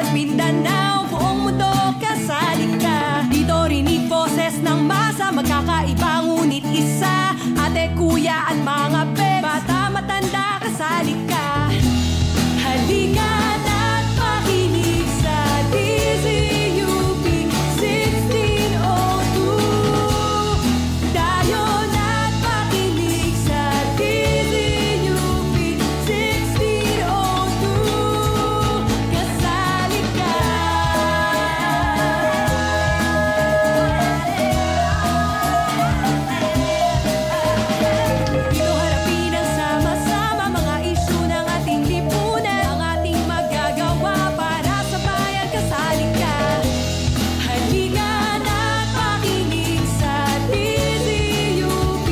at Mindanao, buong mundo kasali ka. Dito rinig boses ng masa, magkakaiba ngunit isa. Ate, kuya at mga pe, bata, matanda, kasali ka. Halika na't makinig sa DZUP 1602. Tayo na't makinig sa DZUP 1602. Kasali ka. Dito harapin ang sama-sama mga isyu ng ating lipunan. Ang ating magagawa para sa bayan, kasali ka. Halika na't makinig sa DZUP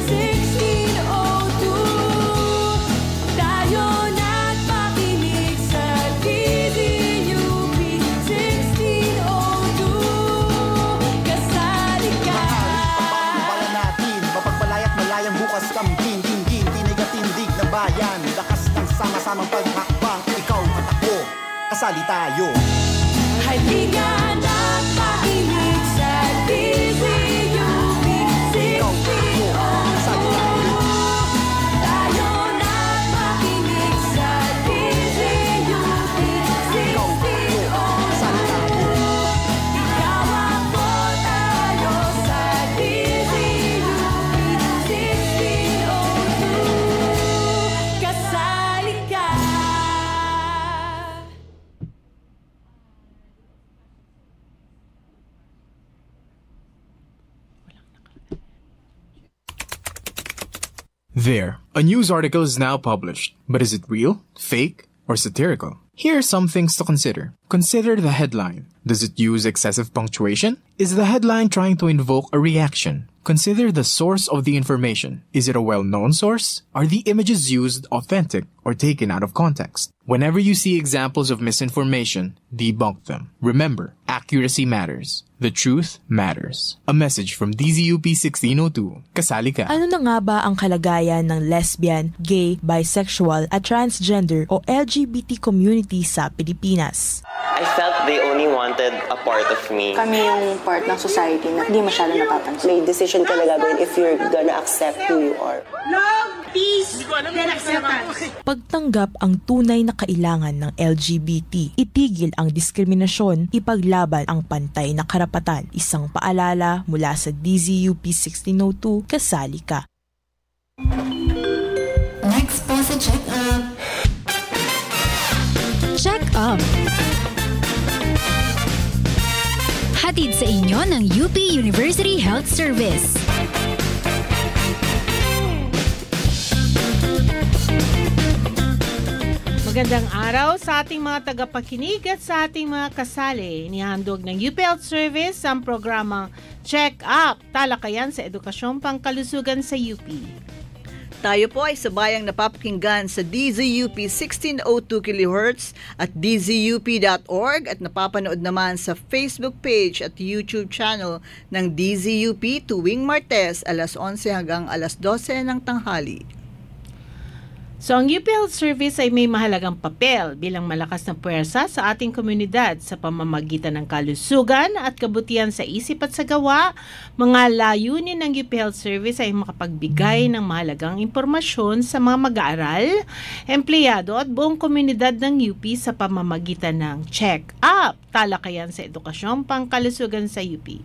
1602. Tayo na't makinig sa DZUP 1602. Kasali ka. Pagpapala natin, mapagpalaya't malayang bukas kambing, tinggin, tinigatindig ng bayan. Lakas ng sama-samang paghakbang, ikaw at ako, kasali tayo. Halika na't makinig sa DZUP 1602. Tayo na't makinig sa DZUP 1602. Ikaw ako tayo sa DZUP 1602. Kasali ka. There, a news article is now published. But is it real, fake, or satirical? Here are some things to consider. Consider the headline. Does it use excessive punctuation? Is the headline trying to invoke a reaction? Consider the source of the information. Is it a well-known source? Are the images used authentic or taken out of context? Whenever you see examples of misinformation, debunk them. Remember, accuracy matters. The truth matters. A message from DZUP 1602. Kasali ka. Ano na nga ba ang kalagayan ng lesbian, gay, bisexual at transgender o LGBT community sa Pilipinas? I felt they only wanted a part of me. Kami yung part ng society na hindi masyado napapansin. May decision ka na gagawin if you're gonna accept who you are. Love, peace, and acceptance. Pagtanggap ang tunay na kailangan ng LGBT, itigil ang diskriminasyon, ipaglaban ang pantay na karapatan. Isang paalala mula sa DZUP 1602, kasali ka. Next po sa Check Up. Check Up. Hatid sa inyo ng UP University Health Service. Magandang araw sa ating mga tagapakinig at sa ating mga kasali. Inihandog ng UP Health Service ang programang Check Up, talakayan sa edukasyong pangkalusugan sa UP. Tayo po ay sabayang napapakinggan sa DZUP 1602 kHz at dzup.org at napapanood naman sa Facebook page at YouTube channel ng DZUP tuwing Martes alas 11 hanggang alas 12 ng tanghali. So ang UP Health Service ay may mahalagang papel bilang malakas na puwersa sa ating komunidad sa pamamagitan ng kalusugan at kabutihan sa isip at sa gawa. Mga layunin ng UP Health Service ay makapagbigay ng mahalagang impormasyon sa mga mag-aaral, empleyado at buong komunidad ng UP sa pamamagitan ng check-up, talakayan sa edukasyong pangkalusugan sa UP.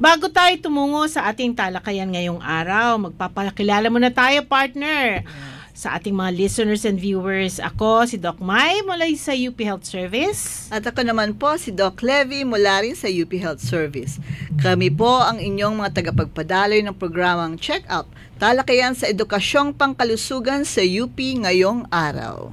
Bago tayo tumungo sa ating talakayan ngayong araw, magpapakilala muna tayo, partner. Sa ating mga listeners and viewers, ako si Doc Mai mula sa UP Health Service. At ako naman po si Doc Levy mula rin sa UP Health Service. Kami po ang inyong mga tagapagpadaloy ng programang Check Up, talakayan sa edukasyong pangkalusugan sa UP ngayong araw.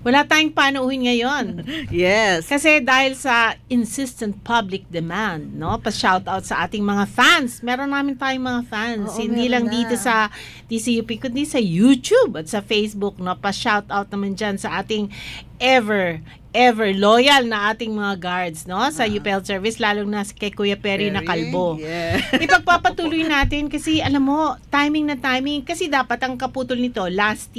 Wala tayong panuuhin ngayon. Yes. Kasi dahil sa insistent public demand, no? Pa-shoutout sa ating mga fans. Meron namin tayong mga fans. Oo, hindi lang dito sa DCUP, kundi sa YouTube at sa Facebook, no? Pa-shoutout naman dyan sa ating ever ever loyal na ating mga guards, no, sa UP Health Service, lalo na kay Kuya Perry na kalbo. Yeah. Ipagpapatuloy natin kasi alam mo, timing kasi dapat ang kaputol nito last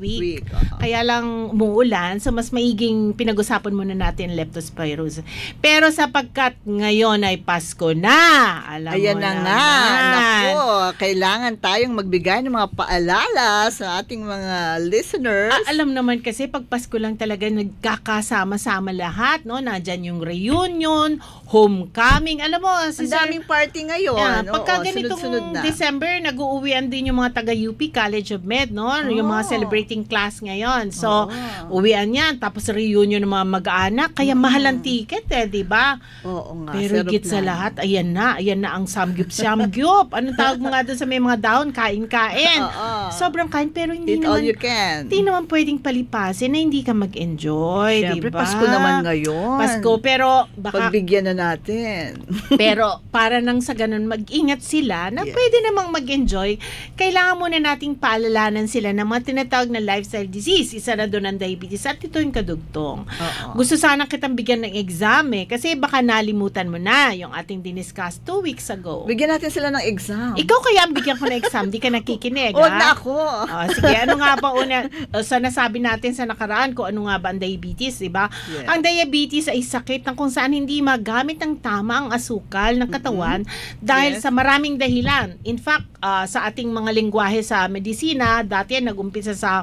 week. Kaya lang umuulan, so mas maiging pinag-usapan muna natin leptospirosis. Pero sapagkat ngayon ay Pasko na, alam Ayan mo na naman. nga. Naku, kailangan tayong magbigay ng mga paalala sa ating mga listeners. Alam naman kasi pag Pasko lang talaga nagkakasama-sama lahat, no? Nandyan yung reunion, homecoming, alam mo, ang daming party ngayon. Pagka ganitong December, nag-uuwian din yung mga taga-UP College of Med, no? Yung mga celebrating class ngayon. So, uwian yan. Tapos reunion ng mga mag-anak. Kaya mahal ang ticket di ba? Oo nga. Pero higit sa lahat, ayan na ang samgyup. Anong tawag mo nga doon sa may mga daon? Kain-kain. Sobrang kain, pero hindi eat naman, all you can. Hindi naman pwedeng palipasin na hindi ka mag-enjoy, Siyempre, diba? Pasko naman ngayon. Pasko, pero baka pagbigyan na natin. pero para nang sa ganun, mag-ingat sila na pwede namang mag-enjoy. Kailangan muna nating paalalanan sila ng mga tinatawag na lifestyle disease. Isa na doon ang diabetes at ito yung kadugtong. Gusto sana kitang bigyan ng exam kasi baka nalimutan mo na yung ating diniscuss 2 weeks ago. Bigyan natin sila ng exam. Ikaw kaya ang bigyan ko ng exam, di ka nakikinig. Huwag na ako. Sige, ano nga ba una sa nasabi natin sa nakaraan kung ano nga ba ang diabetes, di ba? Yes. Ang diabetes ay sakit ng kung saan hindi magamit ng tama ang asukal ng katawan dahil sa maraming dahilan. In fact, sa ating mga lengguwahe sa medisina, dati nag-umpisa sa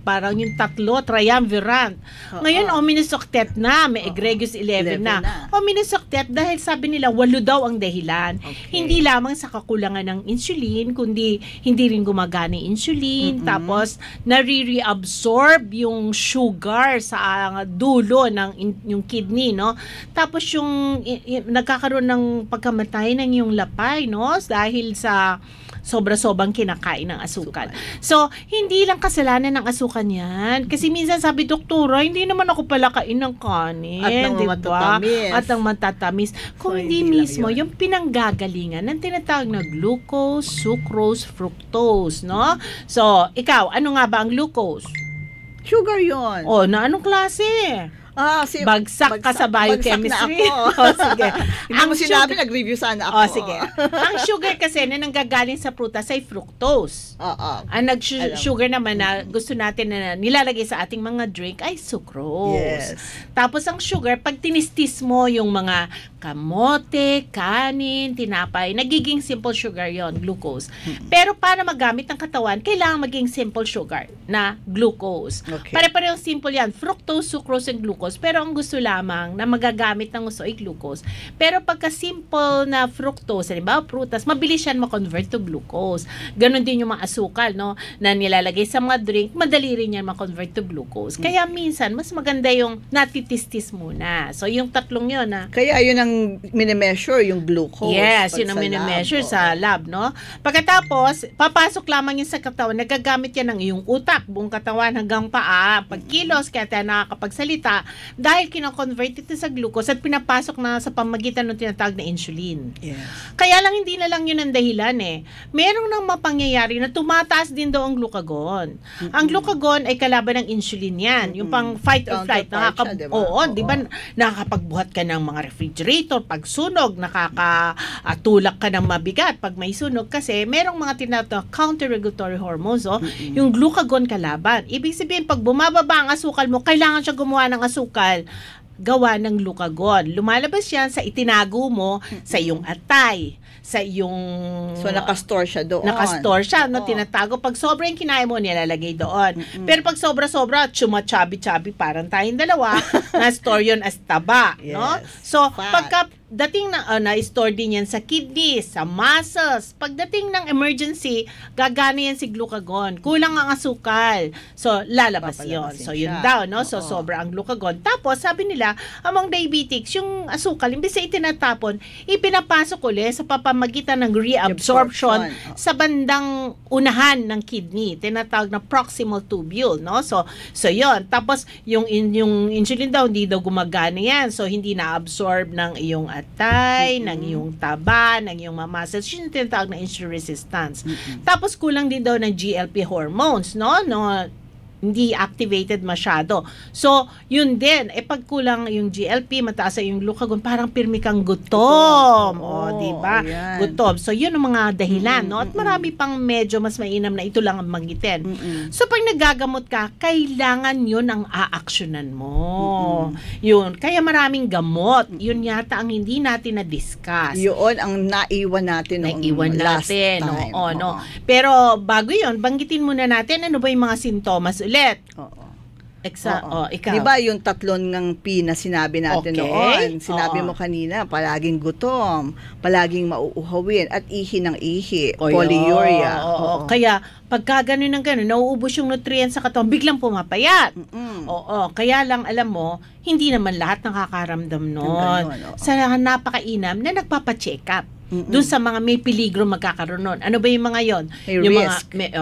parang yung tatlo, triumvirate. Ngayon, ominous octet na, may egregious 11 na. Ominous octet dahil sabi nila, 8 daw ang dahilan. Hindi lamang sa kakulangan ng insulin, kundi hindi rin gumagana yung insulin, tapos nare-reabsorb yung sugar sa dulo ng yung kidney, no? Tapos yung nagkakaroon ng pagkamatay ng yung lapay, no? Dahil sa sobra-sobrang kinakain ng asukal. So, hindi lang kasalanan ng asukal yan. Kasi minsan sabi, doktora, hindi naman ako pala kain ng kanin. At ng matatamis. At ng matatamis. Kung hindi mismo, yung pinanggagalingan ng tinatawag na glucose, sucrose, fructose, no? So, ikaw, ano nga ba ang glucose? Sugar yon. Na anong klase? Bagsak ka sa biochemistry. Sige. Hindi mo sinabi, nag-review sana ako. Sige. Ang sugar kasi na nanggagaling sa prutas ay fructose. Ang sugar naman na gusto natin na nilalagay sa ating mga drink ay sucrose. Tapos ang sugar, pag tinistis mo yung mga kamote, kanin, tinapay, nagiging simple sugar yon, glucose. Pero para magamit ng katawan, kailangan maging simple sugar na glucose. Pare-parehong simple yan. Fructose, sucrose, and glucose. Pero ang gusto lamang na magagamit ng gusto ay glucose. Pero pagka simple na fructose, halimbawa prutas, mabilis yan ma-convert to glucose. Ganon din yung mga asukal, no, na nilalagay sa mga drink, madali rin yan ma-convert to glucose. Kaya minsan, mas maganda yung natitistis muna. So, yung tatlong yun, Kaya yun ang minimeasure, yung glucose. Yes, yun ang minimeasure sa lab, no? Pagkatapos, papasok lamang yun sa katawan, nagagamit yan ng iyong utak, buong katawan hanggang paa, pagkilos, kaya tayo nakakapagsalita, dahil kino-convert ito sa glucose at pinapasok na sa pamagitan ng tinatawag na insulin. Kaya lang hindi na lang yun ang dahilan Merong nang mapangyayari na tumataas din daw ang glucagon. Ang glucagon ay kalaban ng insulin yan. Yung pang fight or flight. Di ba? Nakakapagbuhat ka ng mga refrigerator pag sunog, nakakatulak ka ng mabigat pag may sunog kasi merong mga tinatawag counter-regulatory hormones. Yung glucagon kalaban. Ibig sabihin, pag bumababa ang asukal mo, kailangan siya gumawa ng asukal gawa ng glucagon. Lumalabas yan sa itinago mo sa iyong atay, sa iyong... So, nakastore siya doon. Nakastore siya, tinatago. Pag sobra yung kinain mo, nilalagay doon. Pero pag sobra-sobra, chuma-chabi-chabi, parang tayong dalawa, na-store yun as taba. No? So, pagka dating na-store din yan sa kidney, sa muscles. Pagdating ng emergency, gagana yan si glucagon. Kulang ang asukal. So, lalabas yon. So, yun daw, no? So, sobra ang glucagon. Tapos, sabi nila, among diabetics, yung asukal, imbis na itinatapon, ipinapasok ulit sa pamamagitan ng reabsorption sa bandang unahan ng kidney. Tinatawag na proximal tubule, no? So yun. Tapos, yung insulin daw, hindi daw gumagana yan. So, hindi na-absorb ng iyong atay, ng iyong taba, ng iyong muscles. Yun yung tinatawag na insulin resistance. Tapos, kulang din daw ng GLP hormones, no? hindi activated masyado. So, yun din, pag kulang yung GLP, mataas yung glucagon, parang pirmi kang gutom. O, diba? Gutom. So, yun ang mga dahilan, no? At marami pang medyo mas mainam na ito lang ang magitin. So, pag nagagamot ka, kailangan yun ang aaksyonan mo. Yun. Kaya maraming gamot. Yun yata ang hindi natin na-discuss. Yun ang naiwan natin last time. Oo, no? Pero, bago yun, banggitin muna natin ano ba yung mga sintomas ulit. Ikaw. Diba yung tatlong ng P na sinabi natin noon? Sinabi mo kanina, palaging gutom, palaging mauuhawin, at ihi ng ihi, polyuria. Kaya, pagka ganun ng ganun, nauubos yung nutrients sa katawan, biglang pumapayat. Kaya lang, alam mo, hindi naman lahat nakakaramdam nun. Sa napakainam na nagpapacheck up. Doon sa mga may peligro magkakaroon nun. Ano ba yung mga yon?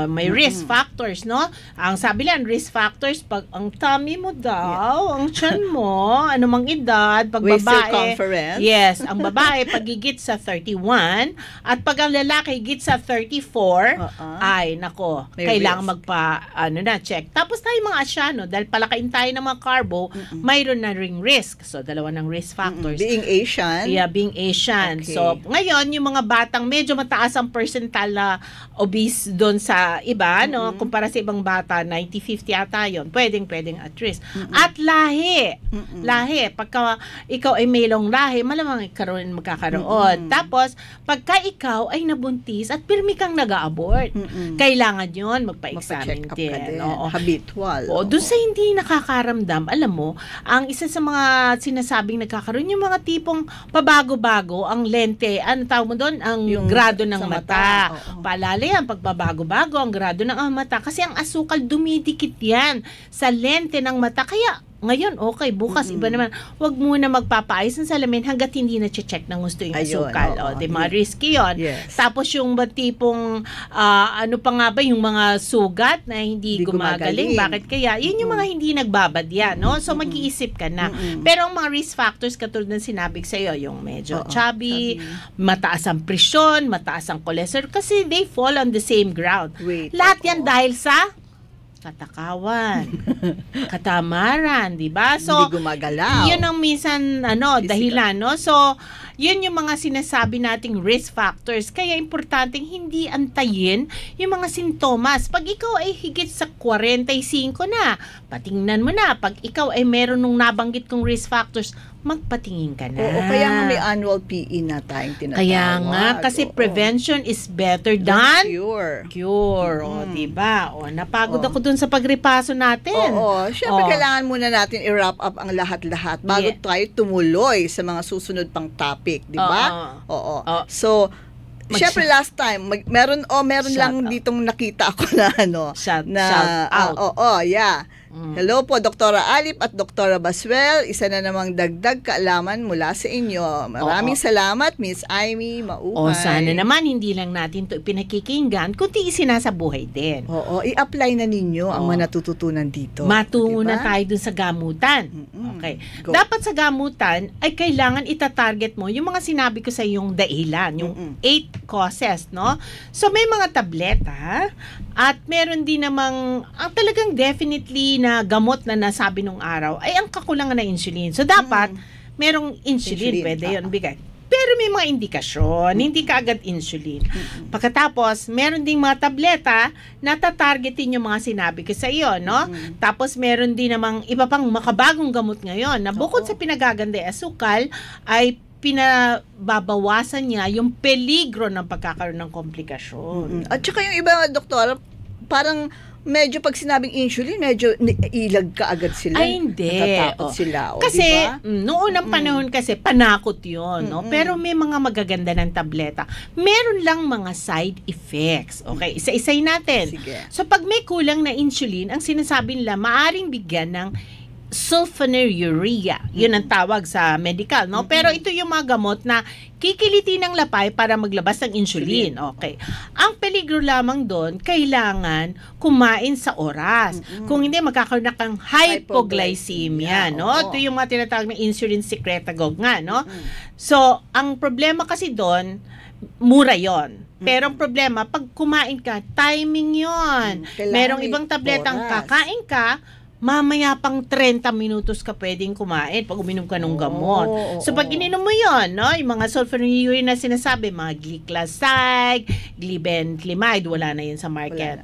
May risk factors, no? Ang sabi lang, risk factors, pag ang tummy mo daw, ang tiyan mo, anumang edad, pag babae, yes, ang babae pagigit sa 31, at pag ang lalaki higit sa 34, ay, nako, kailangan check. Tapos tayo mga asyano, dahil palakain tayo ng mga carbo, mayroon na ring risk. So, dalawa ng risk factors. Being Asian. Yeah, being Asian. So, ngayon, yung mga batang medyo mataas ang percentile na obese doon sa iba, no? Kumpara sa ibang bata, 90-50 ata yun. Pwedeng at risk. At lahi. Lahi. Pagka ikaw ay mayroong lahi, malamang magkakaroon. Tapos, pagka ikaw ay nabuntis at pirmi kang nag-a-abort, kailangan yun, magpa-examine din. Habitual. Doon sa hindi nakakaramdam, alam mo, ang isa sa mga sinasabing nagkakaroon, yung mga tipong pabago-bago, ang lente, tawag mo doon, ang grado ng mata. Paalala yan, pagbabago-bago, ang grado ng mata. Kasi ang asukal, dumidikit yan sa lente ng mata. Kaya, ngayon, okay, bukas, iba naman. Huwag muna magpapaayos ng salamin hanggat hindi na-check ng gusto yung asukal. Mga risky yun. Tapos yung tipong, ano pa nga ba, yung mga sugat na hindi gumagaling. Bakit kaya? Yun yung mga hindi nagbabadya, no? So, mag-iisip ka na. Pero ang mga risk factors, katulad ng sinabi ko sa'yo, yung medyo chubby, mataas ang presyon, mataas ang cholesterol, kasi they fall on the same ground. Lahat yan dahil sa katakawan, katamaran, di ba? So, hindi gumagalaw. Yun ang minsan, dahilan, no? So, yun yung mga sinasabi nating risk factors. Kaya importanteng hindi antayin yung mga sintomas. Pag ikaw ay higit sa 45 na, patingnan mo na. Pag ikaw ay meron nung nabanggit kong risk factors, magpatingin ka na. Kaya nga may annual PE na tayong tinatawag. Kaya nga, kasi prevention is better than cure. Diba? Napagod ako dun sa pagripaso natin. Siyempre kailangan muna natin i-wrap up ang lahat-lahat bago tayo tumuloy sa mga susunod pang topic, diba? So, siyempre last time, meron lang ditong nakita ako na shout out. Hello po, Dr. Alip at Dr. Baswell. Isa na namang dagdag kaalaman mula sa inyo. Maraming salamat, Miss Amy Mauhay. Sana naman hindi lang natin ito pinakikinggan, kundi isinasabuhay din. I-apply na ninyo ang mga natututunan dito. Matungo na tayo dun sa gamutan. Okay. Dapat sa gamutan ay kailangan itatarget mo yung mga sinabi ko sa yung dahilan, yung 8 causes, no? So may mga tableta at meron din namang ang talagang definitely na gamot na nasabi nung araw ay ang kakulangan na insulin. So dapat merong insulin. Pwede yun bigay. Pero may mga indikasyon, hindi ka agad insulin. Pagkatapos, meron ding mga tableta na tatargetin yung mga sinabi ko sa iyo, no? Tapos meron din namang iba pang makabagong gamot ngayon na bukod sa pinagaganda asukal ay pinababawasan niya yung peligro ng pagkakaroon ng komplikasyon. At saka yung iba, doktor, parang medyo pag sinabing insulin, medyo ilag ka agad sila. Ay, hindi. Natatakot sila. Kasi, diba? Noong unang panahon kasi, panakot yun. No? Pero may mga magaganda ng tableta. Meron lang mga side effects. Okay, isa-isay natin. Sige. So, pag may kulang na insulin, ang sinasabi nila, maaring bigyan ng sulfonylurea. Yun ang tawag sa medical, no? Pero ito yung mga gamot na kikilitin ng lapay para maglabas ng insulin. Okay. Ang peligro lamang doon, kailangan kumain sa oras. Kung hindi, magkakaroon na kang hypoglycemia, no? Ito yung mga tinatawag na insulin secretagogue nga, no? So, ang problema kasi doon, mura yon. Pero ang problema, pag kumain ka, timing yon. Merong ibang tabletang kakain ka, mamaya pang 30 minutos ka pwedeng kumain pag uminom ka ng gamot. So pag ininom mo yon, no, yung mga sulfonylurea na sinasabi, mga gliclazide, glibenclamide, wala na yun sa market.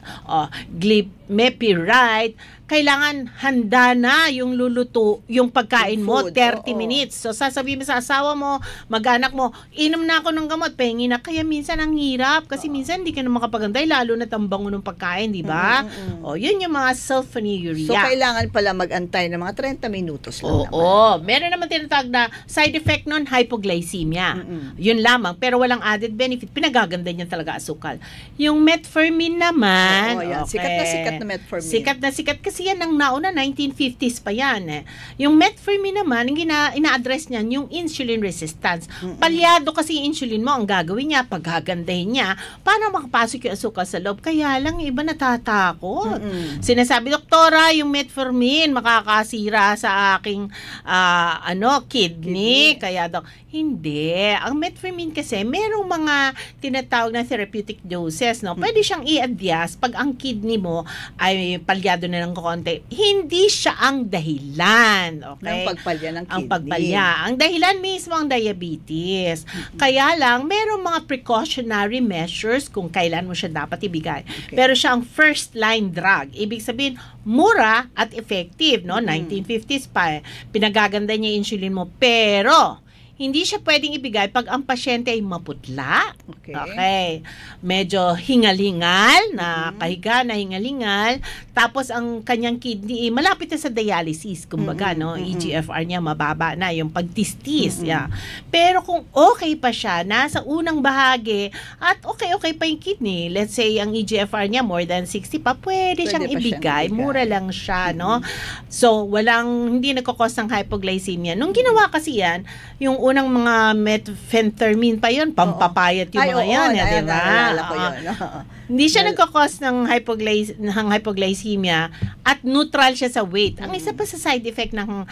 Glimepiride, kailangan handa na yung luluto, yung pagkain mo, 30 minutes. So, sasabihin mo sa asawa mo, mag-anak mo, inom na ako ng gamot, pahingi na. Kaya minsan ang hirap, kasi minsan hindi ka na makapagantay, lalo na tambango ng pagkain, di ba? Yun yung mga sulfonylurea. So, kailangan pala mag-antay ng mga 30 minutos lang naman. Meron naman tinatawag na side effect nun, hypoglycemia. Yun lamang, pero walang added benefit. Pinagaganda niya talaga asukal. Yung metformin naman, sikat na metformin. Sikat na sikat kasi yan ang nauna, 1950s pa yan. Yung metformin naman, ina-address niyan yung insulin resistance. Palyado kasi yung insulin mo, ang gagawin niya, paghagandahin niya, paano makapasok yung asukal sa loob? Kaya lang, yung iba natatakot. Sinasabi, doktora, yung metformin makakasira sa aking kidney. Kaya hindi. Ang metformin kasi, merong mga tinatawag na therapeutic doses. No? Pwede siyang i-adjust pag ang kidney mo ay palyado na ng konti. Hindi siya ang dahilan. Okay? Ng pagpalya ng kidney. Ang pagpalya. Ang dahilan mismo ang diabetes. Kaya lang, merong mga precautionary measures kung kailan mo siya dapat ibigay. Pero siya ang first line drug. Ibig sabihin, mura at effective. No? 1950s pa. Pinagaganda niya yung insulin mo. Pero, hindi siya pwedeng ibigay pag ang pasyente ay maputla. Okay. Medyo hingal-hingal, na kahiga na hingal-hingal. Tapos ang kanyang kidney, malapit na sa dialysis. Kumbaga, no? EGFR niya mababa na, yung pagtistis. Pero kung okay pa siya, nasa unang bahagi, at okay pa yung kidney, let's say ang EGFR niya more than 60 pa, pwede siyang ibigay. Mura lang siya, no? So, hindi nagkakos ng hypoglycemia. Nung ginawa kasi yan, yung unang mga methamphetamine pa yun, pampapayat yung mga yan, di ba? Hindi siya nagkakos ng hypoglycemia at neutral siya sa weight. Ang isa pa sa side effect ng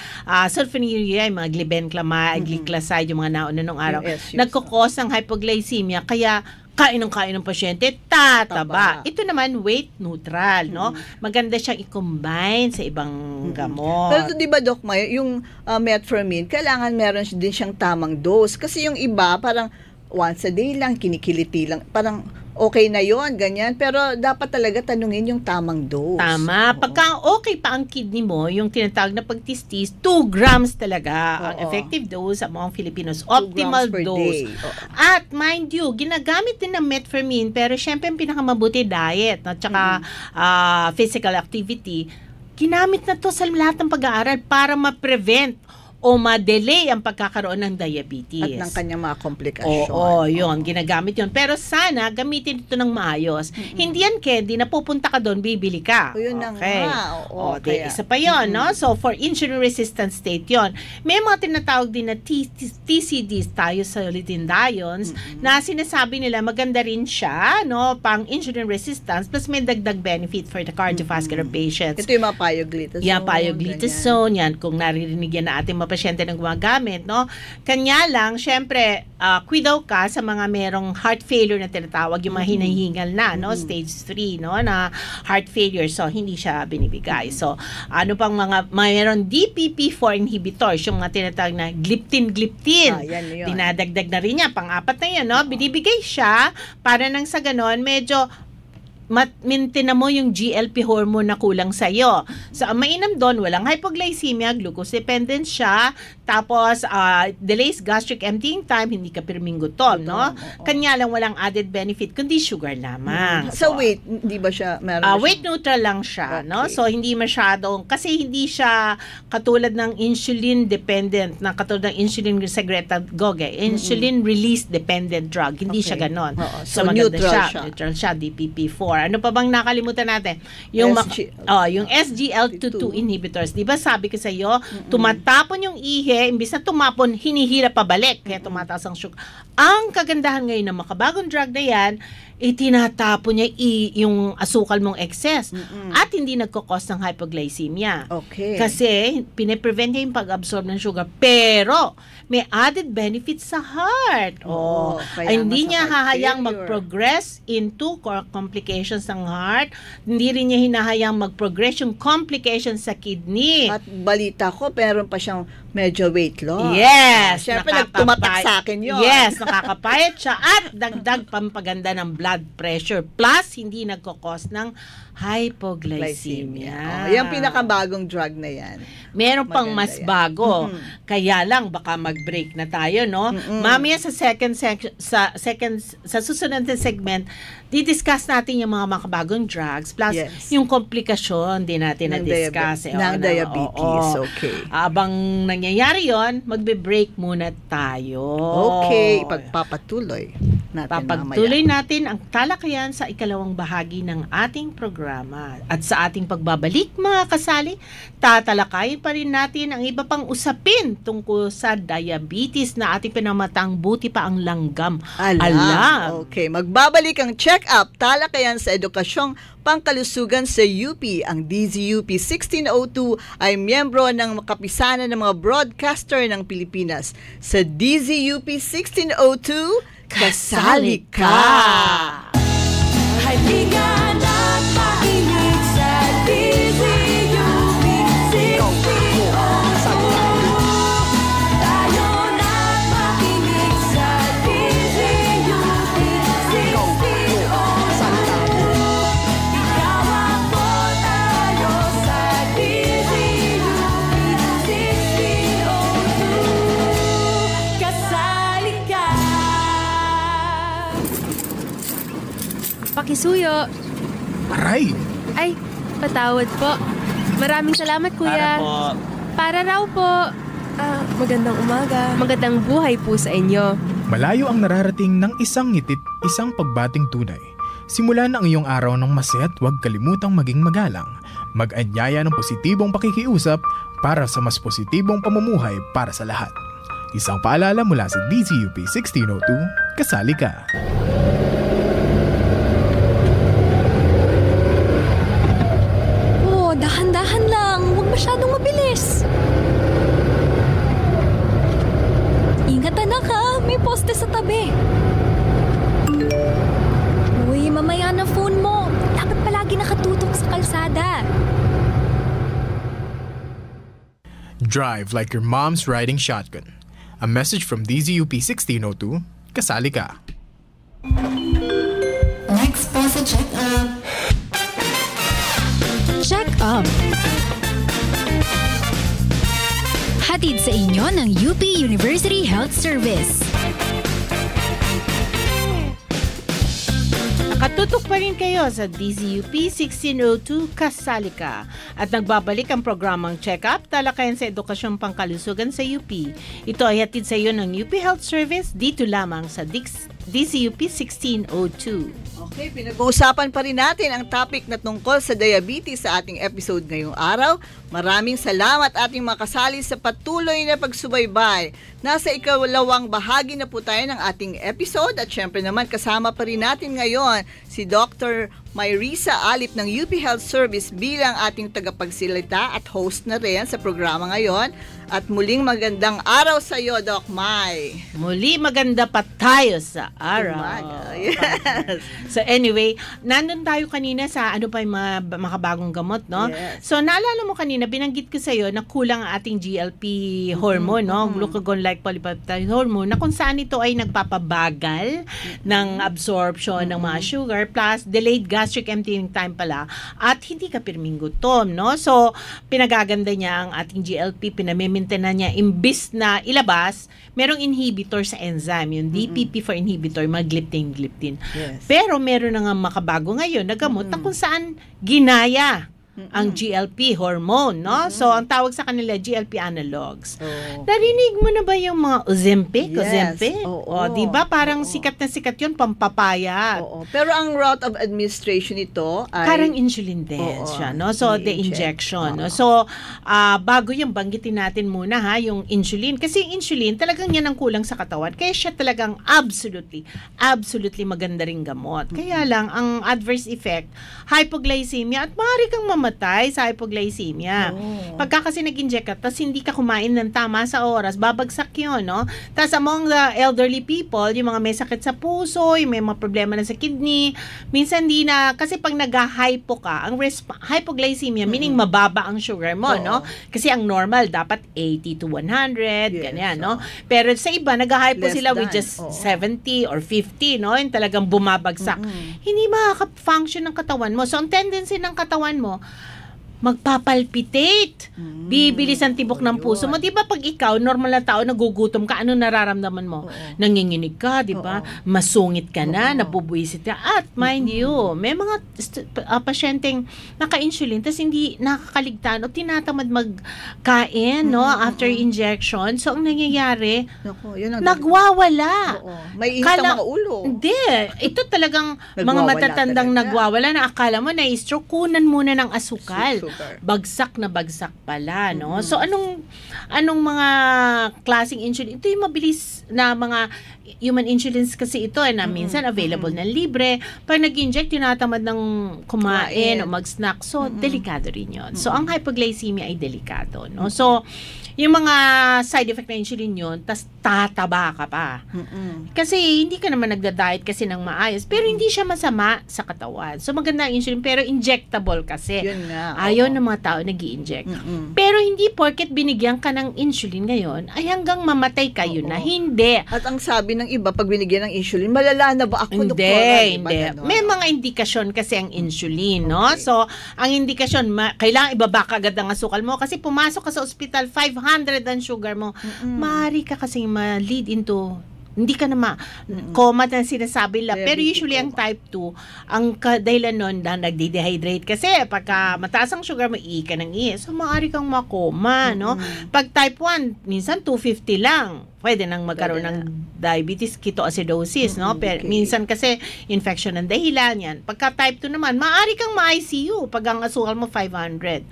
sulfonylurea, yung mga glibenclamide, gliclazide, yung mga nauna nung araw, nagkakos ng hypoglycememia, kaya kain ng pasyente, tataba. Ito naman, weight neutral, no? Maganda siyang i-combine sa ibang gamot. Pero di ba, Doc May, yung metformin, kailangan meron din siyang tamang dose. Kasi yung iba, parang once a day lang, kinikiliti lang, parang okay na yon, ganyan. Pero dapat talaga tanungin yung tamang dose. Tama. Pagka okay pa ang kidney mo, yung tinatawag na pagtistis, 2 grams talaga ang effective dose sa mga Filipinos. Optimal dose. At mind you, ginagamit din ng metformin, pero syempre ang pinakamabuti diet, at saka physical activity. Ginamit na to sa lahat ng pag-aaral para ma-prevent o ma-delay ang pagkakaroon ng diabetes. At ng kanyang mga komplikasyon. Yun. Ginagamit yun. Pero sana, gamitin ito ng maayos. Hindi yan, candy, na pupunta ka doon, bibili ka. Yun na nga. Isa pa yun, no? So, for insulin-resistant state yun. May mga tinatawag din na TCDs, thiazolidinediones, na sinasabi nila maganda rin siya, no? Pang insulin resistance, plus may dagdag benefit for the cardiovascular patients. Ito yung mga pioglitazone. Yan, pioglitazone. Yan, kung naririnig yan na ating pasyente ng gumagamit, no? Kanya lang, syempre, kwidaw ka sa mga merong heart failure na tinatawag, yung mga hinahingal na, no? Stage 3, no? Na heart failure. So, hindi siya binibigay. So, ano pang mayroong DPP-4 inhibitors, yung mga tinatawag na gliptin. Dinadagdag na rin niya. Pang-apat na yan, no? Binibigay siya para nang sa ganon, medyo maintain mo yung GLP hormone na kulang sa'yo. So, ang mainam doon, walang hypoglycemia, glucose dependent siya, tapos delays gastric emptying time, hindi ka pirming gutom, no? Kanya lang walang added benefit, kundi sugar lamang. So, weight, hindi ba siya meron? Weight neutral lang siya, no? So, hindi masyadong, kasi hindi siya katulad ng insulin dependent, na katulad ng insulin secretagogue, insulin release dependent drug. Hindi siya ganon. So, neutral siya, DPP-4. Ano pa bang nakalimutan natin? Yung yung SGLT2 inhibitors. 'Di ba sabi ko sa iyo, tumatapon yung ihe, imbis na tumapon, hinihila pabalik. Kaya tumataas ang sugar. Ang kagandahan ngayon ng makabagong drug na yan, itinatapo niya yung asukal mong excess at hindi nagkakos ng hypoglycemia. Okay. Kasi pine-prevent niya yung pag-absorb ng sugar pero may added benefits sa heart. Hindi niya hahayang mag-progress into complications ng heart. Hindi rin niya hinahayang mag-progress yung complications sa kidney. At balita ko, meron pa siyang medyo weight loss. Yes. Siyempre, nagtumatak sa akin yun. Yes, nakakapayat siya at dagdag pampaganda ng blood pressure. Plus, hindi nagkakos ng hypoglycemia. Yung pinakabagong drug na yan. Meron pang mas bago. Kaya lang baka mag-break na tayo, no? Mamaya sa sa susunod na segment, di-discuss natin yung mga makabagong drugs plus yung komplikasyon din natin na-discuss. Ng diabetes. Okay. Abang nangyayari yon, magbe-break muna tayo. Okay, ipagpapatuloy natin Papagtuloy natin ang talakayan sa ikalawang bahagi ng ating programa. At sa ating pagbabalik, mga kasali, tatalakayin pa rin natin ang iba pang usapin tungkol sa diabetes na ating pinamatang buti pa ang langgam. Alam. Okay, magbabalik ang check-up talakayan sa edukasyong pangkalusugan sa UP. Ang DZUP 1602 ay miyembro ng kapisanan ng mga broadcaster ng Pilipinas. Sa DZUP 1602, kasali ka! Halika na't makinig sa DZUP 1602. Tayo na't makinig sa DZUP 1602. Ikaw ako tayo sa DZUP 1602. Kasali ka! Pakisuyo. Aray! Ay, patawad po. Maraming salamat, kuya. Para raw po. Magandang umaga. Magandang buhay po sa inyo. Malayo ang nararating ng isang ngitit, isang pagbating tunay. Simulan ang iyong araw ng masaya at huwag kalimutang maging magalang. Mag-anyaya ng positibong pakikiusap para sa mas positibong pamumuhay para sa lahat. Isang paalala mula sa DZUP 1602, kasali ka. Dahan-dahan lang. Huwag masyadong mabilis. Ingat anak ha. May poste sa tabi. Uy, mamaya na phone mo. Dapat palagi nakatutok sa kalsada. Drive like your mom's riding shotgun. A message from DZUP 1602, kasali ka. Next po sa check-up. Check-up. Hatid sa inyo ng UP University Health Service. Nakatutok pa rin kayo sa DZUP 1602 Kasali Ka. At nagbabalik ang programang Check-up, talakayan sa edukasyong pangkalusugan sa UP. Ito ay hatid sa iyo ng UP Health Service dito lamang sa DZUP 1602. Okay, pinag-uusapan pa rin natin ang topic na tungkol sa diabetes sa ating episode ngayong araw. Maraming salamat ating mga kasali sa patuloy na pagsubaybay. Nasa ikalawang bahagi na po tayo ng ating episode at syempre naman kasama pa rin natin ngayon si Dr. Mayrisa Alip ng UP Health Service bilang ating tagapagsalita at host na rin sa programa ngayon. At muling magandang araw sa iyo, Doc May. Muli maganda pa tayo sa araw. Yes. So anyway, nandun tayo kanina sa ano pa yung mga makabagong gamot, no? Yes. So naalala mo kanina, binanggit ko sa iyo na kulang ang ating GLP hormone, no? Glucagon-like polypeptide hormone, na kung saan ito ay nagpapabagal ng absorption ng mga sugar plus delayed gastric emptying time pala at hindi ka pirming gutom, no? So pinagaganda niya ang ating GLP, pinamimintanan niya imbis na ilabas, merong inhibitor sa enzyme, yung DPP4 inhibitor, gliptin. Yes. Pero meron na nga makabago ngayon na gamot na kung saan ginaya ang GLP hormone, no? So, ang tawag sa kanila, GLP analogs. Narinig mo na ba yung mga Ozempic? Di ba? Parang sikat na sikat yun, pampapayat. Pero ang route of administration ito ay... Parang insulin din siya, no? So, the injection, no? So, bago yung banggitin natin muna, yung insulin. Kasi insulin, talagang yan ang kulang sa katawan. Kaya siya talagang absolutely maganda ring gamot. Kaya lang, ang adverse effect, hypoglycemia, at maaari kang mamatay sa hypoglycemia. Pagka kasi nag-inject ka, tapos hindi ka kumain ng tama sa oras, babagsak yun, no? Tapos among the elderly people, yung mga may sakit sa puso, yung may mga problema na sa kidney, minsan di na, kasi pag nag-hypo ka, ang hypoglycemia, meaning mababa ang sugar mo, no? Kasi ang normal, dapat 80 to 100, ganyan, no? Pero sa iba, nag-hypo sila with just 70 or 50, no? Yung talagang bumabagsak. Hindi makaka-function ng katawan mo. So, ang tendency ng katawan mo, magpapalpitate. Bibilis ang tibok ng puso mo. Di ba pag ikaw, normal na tao, nagugutom ka, ano nararamdaman mo? Nanginginig ka, di ba? Masungit ka na, nabubuisit ka. At mind you, may mga pasyenteng naka-insulin, tapos hindi nakakaligtaan o tinatamad magkain, no? After injection. So, ang nangyayari, nagwawala. May init ang mga ulo. Hindi. Ito talagang mga matatandang nagwawala na akala mo na stroke, kunan muna ng asukal. Bagsak na bagsak pala, no? So, anong mga klaseng insulin? Ito yung mabilis na mga human insulins kasi ito, na minsan available na libre. Pag nag-inject, tinatamad ng kumain o mag-snack. So, delikado rin yun. So, ang hypoglycemia ay delikado, no? So, yung mga side effect na insulin yun, tas tataba ka pa. Kasi hindi ka naman nagda-diet kasi ng maayos, pero hindi siya masama sa katawan. So maganda ang insulin, pero injectable kasi. Yun nga. Ayaw ng mga tao nag-i-inject. Pero hindi porket binigyan ka ng insulin ngayon, ay hanggang mamatay kayo na. Hindi. At ang sabi ng iba, pag binigyan ng insulin, malala na ba ako, doktora? Hindi. May mga indikasyon kasi ang insulin, no? So, ang indikasyon, kailangan ibaba ka agad ang asukal mo kasi pumasok ka sa ospital, 500 ang sugar mo. Maaari ka kasing ma-lead into, hindi ka na coma na sinasabi nila. Pero usually ang type 2, ang dahilan nun na nagde-dehydrate. Kasi pagka mataas ang sugar mo, ka ng So, maaari kang makoma, no? Pag type 1, minsan 250 lang. Pwede nang magkaroon ng diabetes, ketoacidosis, no? Pero minsan kasi infection ang dahilan yan. Pagka type 2 naman, maaari kang ma-ICU pag ang asukal mo 500.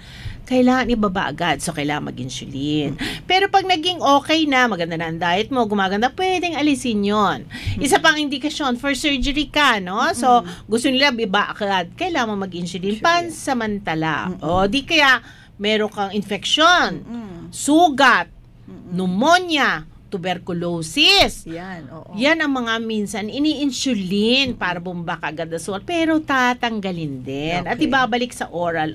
Kailangan ibaba agad. So, kailangan mag-insulin. Pero pag naging okay na, maganda na ang diet mo, gumaganda, pwedeng alisin yon. Isa pang indikasyon, for surgery ka, no? So, gusto nila iba agad, kailangan mo mag-insulin pansamantala. O, di kaya meron kang infection, sugat, pneumonia, tuberculosis. Yan ang mga minsan ini-insulin para bumaba agad ang sugat, pero tatanggalin din. At ibabalik sa oral.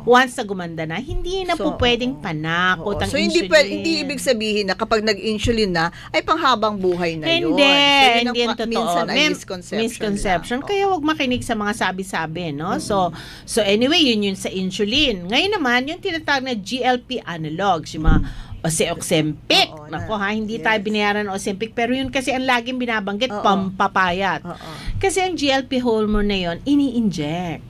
Once na gumanda na, hindi na po pwedeng panakot ang insulin. So, hindi ibig sabihin na kapag nag-insulin na, ay panghabang buhay na yun. Hindi yan totoo. Minsan ay misconception. Kaya wag makinig sa mga sabi-sabi, no? So anyway, yun sa insulin. Ngayon naman, yung tinatawag na GLP analogs, yung mga Ozempic. Nako hindi tayo binayaran ng Ozempic, pero yun kasi ang laging binabanggit, pampapayat. Kasi ang GLP hormone na yun, ini-inject.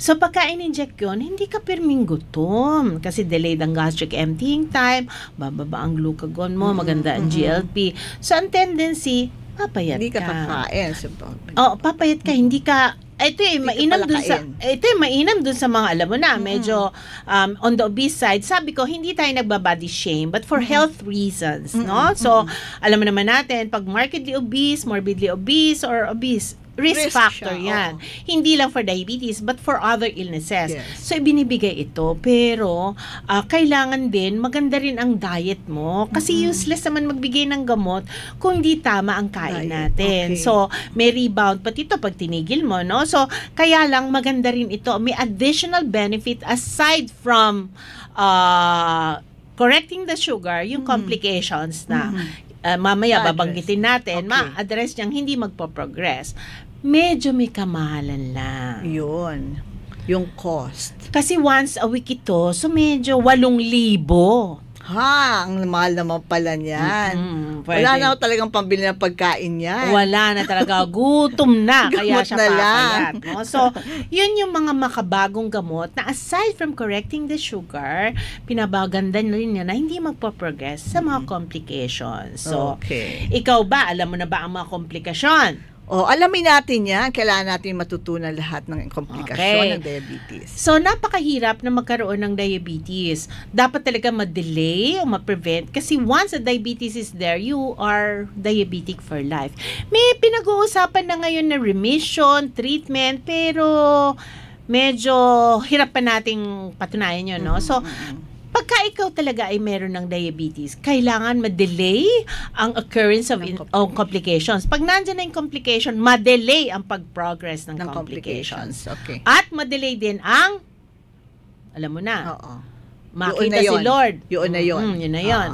So, pagka in-inject yun, hindi ka pirming gutom. Kasi delayed ang gastric emptying time, bababa ang glucagon mo, maganda ang GLP. So, ang tendency, papayat ka. Hindi ka kakain. Papayat ka, hindi ka. Ito mainam dun sa mga alam mo na medyo on the obese side. Sabi ko, hindi tayo nagbabody shame, but for health reasons, no? So, alam mo naman natin, pag markedly obese, morbidly obese, or obese, risk factor yan. Hindi lang for diabetes, but for other illnesses. So, ibinibigay ito. Pero, kailangan din, maganda rin ang diet mo. Kasi useless naman magbigay ng gamot kung di tama ang kain natin. So, may rebound pati ito pag tinigil mo, no? So, kaya lang maganda rin ito. May additional benefit aside from correcting the sugar, yung complications na mamaya babanggitin natin, ma-address niyang hindi magpo-progress. Medyo may kamahalan lang. Yun. Yung cost. Kasi once a week ito, so medyo 8,000. Ang mahal naman pala niyan. Wala na talagang pambili ng pagkain yan. Wala na talaga. Gutom na. Kaya Gamot siya na papayat. No? So, yun yung mga makabagong gamot na aside from correcting the sugar, pinabaganda na rin niya na hindi magpo-progress sa mga complications. So, ikaw ba, alam mo na ba ang mga komplikasyon? Alamin natin yan. Kailangan natin matutunan lahat ng komplikasyon ng diabetes. So, napakahirap na magkaroon ng diabetes. Dapat talaga ma-delay o ma-prevent kasi once a diabetes is there, you are diabetic for life. May pinag-uusapan na ngayon na remission, treatment, pero medyo hirap pa nating patunayan yun, no? So, pagka ikaw talaga ay meron ng diabetes, kailangan ma-delay ang occurrence of complications. Pag nandiyan na yung complication, ma-delay ang pag-progress ng complications. Okay. At ma-delay din ang, alam mo na, makita si Lord. Yun na yun. Yun na yun.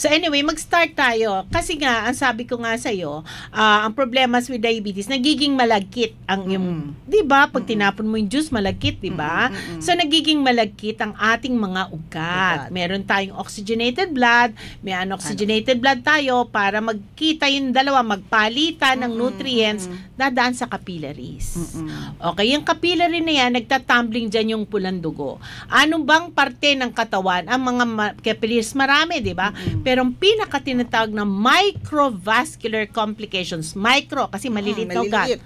So anyway, mag-start tayo. Kasi nga, ang sabi ko nga sa'yo, ang problemas with diabetes, nagiging malagkit ang yung, di ba? Pag tinapon mo yung juice, malagkit, di ba? So nagiging malagkit ang ating mga ugat. Meron tayong oxygenated blood, may unoxygenated blood tayo para magkita yung dalawa, magpalitan ng nutrients, dadaan sa capillaries. Okay, yung capillary na yan, nagtatumbling dyan yung pulang dugo. Ano bang parte ng katawan, ang mga capillaries marami, di ba? Pero ang pinaka-tinatawag na microvascular complications, micro, kasi maliliit na ugat.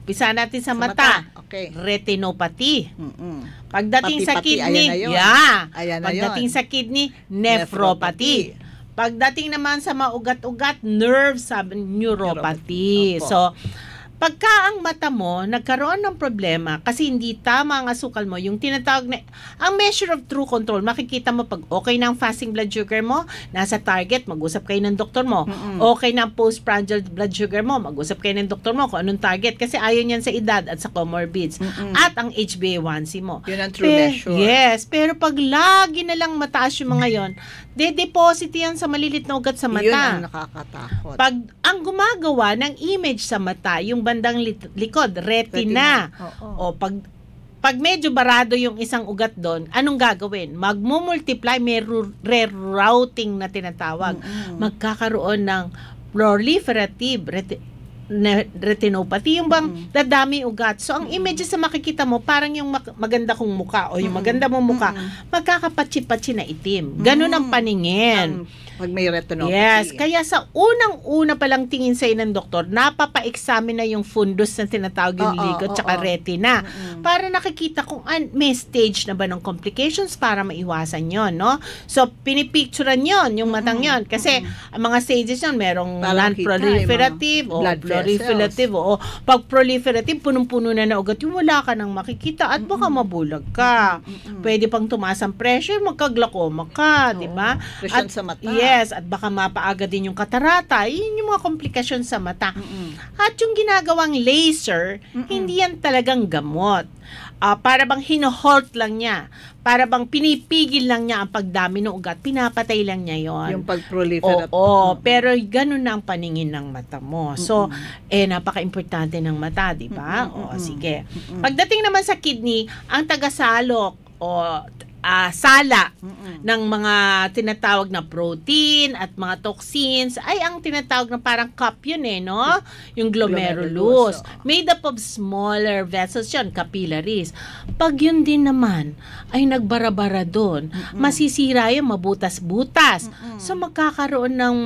Pisa natin sa mata. Retinopathy. Pagdating sa kidney, pagdating sa kidney, nephropathy. Pagdating naman sa mga ugat-ugat, nerves, neuropathy. So, pagka ang mata mo nagkaroon ng problema kasi hindi tama ang asukal mo, yung tinatawag na, ang measure of true control, makikita mo pag okay na ang fasting blood sugar mo, nasa target, mag-usap kayo ng doktor mo. Okay na ang postprandial blood sugar mo, mag-usap kayo ng doktor mo kung anong target kasi ayon yan sa edad at sa comorbids. At ang HbA1c mo. Yun ang true measure. Yes, pero pag lagi na lang mataas yung mga yon, de-deposit yan sa malilit na ugat sa mata. Yun ang nakakatakot. Pag ang gumagawa ng image sa mata, yung bandang likod, retina. O pag medyo barado yung isang ugat doon, anong gagawin? Magmumultiply, may rerouting na tinatawag. Magkakaroon ng proliferative retinopathy, yung bang dadami ugat. So, ang images na makikita mo, parang yung maganda kong muka o yung maganda mong muka, magkakapatsi-patsi na itim. Ganun ang paningin. Pag may retinopathy. Yes. Kaya sa unang-una palang tingin sa'yo ng doktor, napapa-examine na yung fundus na tinatawag yung likod tsaka retina. Para nakikita kung may stage na ba ng complications para maiwasan yon, no? So, pinipicturean yon yung matang yon. Kasi, ang mga stages yon, merong non-proliferative o proliferative. O pag proliferative, punong-puno na ugat, yung wala ka nang makikita at baka mabulag ka. Pwede pang tumaas ang pressure, magkaglakoma ka, di ba? Presyon sa mata. Yes, at baka mapaaga din yung katarata. Yun yung mga komplikasyon sa mata. At yung ginagawang laser, hindi yan talagang gamot. Para bang hinohalt lang niya. Para bang pinipigil lang niya ang pagdami ng ugat. Pinapatay lang niya yon. Yung pag-proliferate. Pero ganun na ang paningin ng mata mo. So, napaka-importante ng mata, di ba? Sige. Pagdating naman sa kidney, ang tagasalok o sala ng mga tinatawag na protein at mga toxins ay ang tinatawag na parang cup yun no? Yung glomerulus. Made up of smaller vessels yun, capillaries. Pag yun din naman ay nagbarabara doon, masisira yung mabutas-butas. So magkakaroon ng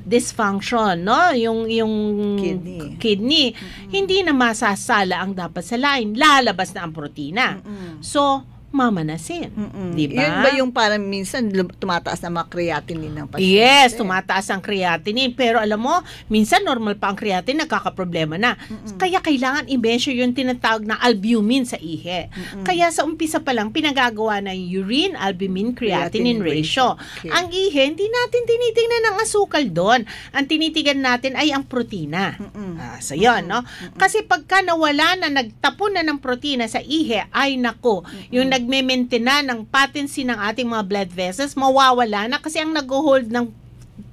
dysfunction, no? Yung kidney. Hindi na masasala ang dapat salain. Lalabas na ang protina. So, mamanasin. Diba? Yun ba yung parang minsan tumataas na mga creatinine ng pasyente? Yes, tumataas ang creatinine. Pero alam mo, minsan normal pa ang creatinine, nagkakaproblema na. Kaya kailangan i-measure yung tinatawag na albumin sa ihe. Kaya sa umpisa pa lang, pinagagawa na yung urine albumin creatinine ratio. Okay. Ang ihe, hindi natin tinitingnan ang asukal doon. Ang tinitigan natin ay ang protina. So yun, no? Kasi pagka nawala na, nagtapon na ng protina sa ihe, ay nako, yung nagme-maintain ng patency ng ating mga blood vessels, mawawala na kasi ang nag-hold ng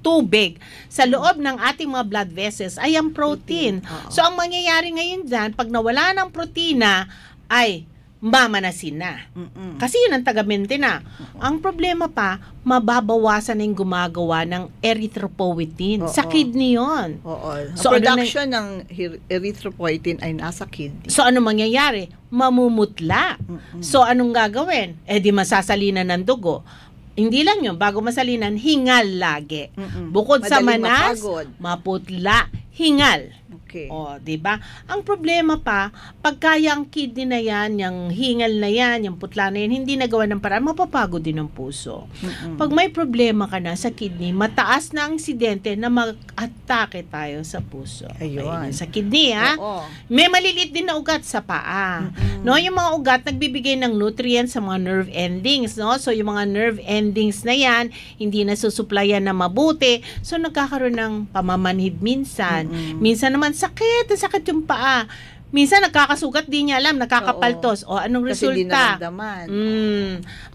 tubig sa loob ng ating mga blood vessels ay ang protein. So, ang mangyayari ngayon dyan, pag nawala ng protina, ay mamanasin na. Kasi yun ang taga-maintain na. Ang problema pa, mababawasan na yung gumagawa ng erythropoietin. Sa kidney yun. So, production ng erythropoietin ay nasa kidney. So, ano mangyayari? Mamumutla. So, anong gagawin? Di masasalinan ng dugo. Hindi lang yun, bago masalinan, hingal lagi. Bukod sa manas, maputla, hingal. Okay. Di ba? Ang problema pa, pagkaya ang kidney na yan, yung hingal na yan, yung putla na yan, hindi nagawa ng paraan, mapapagod din ang puso. Pag may problema ka na sa kidney, mataas na ang insidente na mag-atake tayo sa puso. Ayun. Sa kidney, ha? May maliliit din na ugat sa paa. No, yung mga ugat nagbibigay ng nutrients sa mga nerve endings, no? So yung mga nerve endings na yan, hindi nasusuplayan na mabuti. So nagkakaroon ng pamamanhid minsan. Minsan naman sakit yung paa. Minsan nagkakasugat, di niya alam, nakakapaltos. Anong kasi resulta?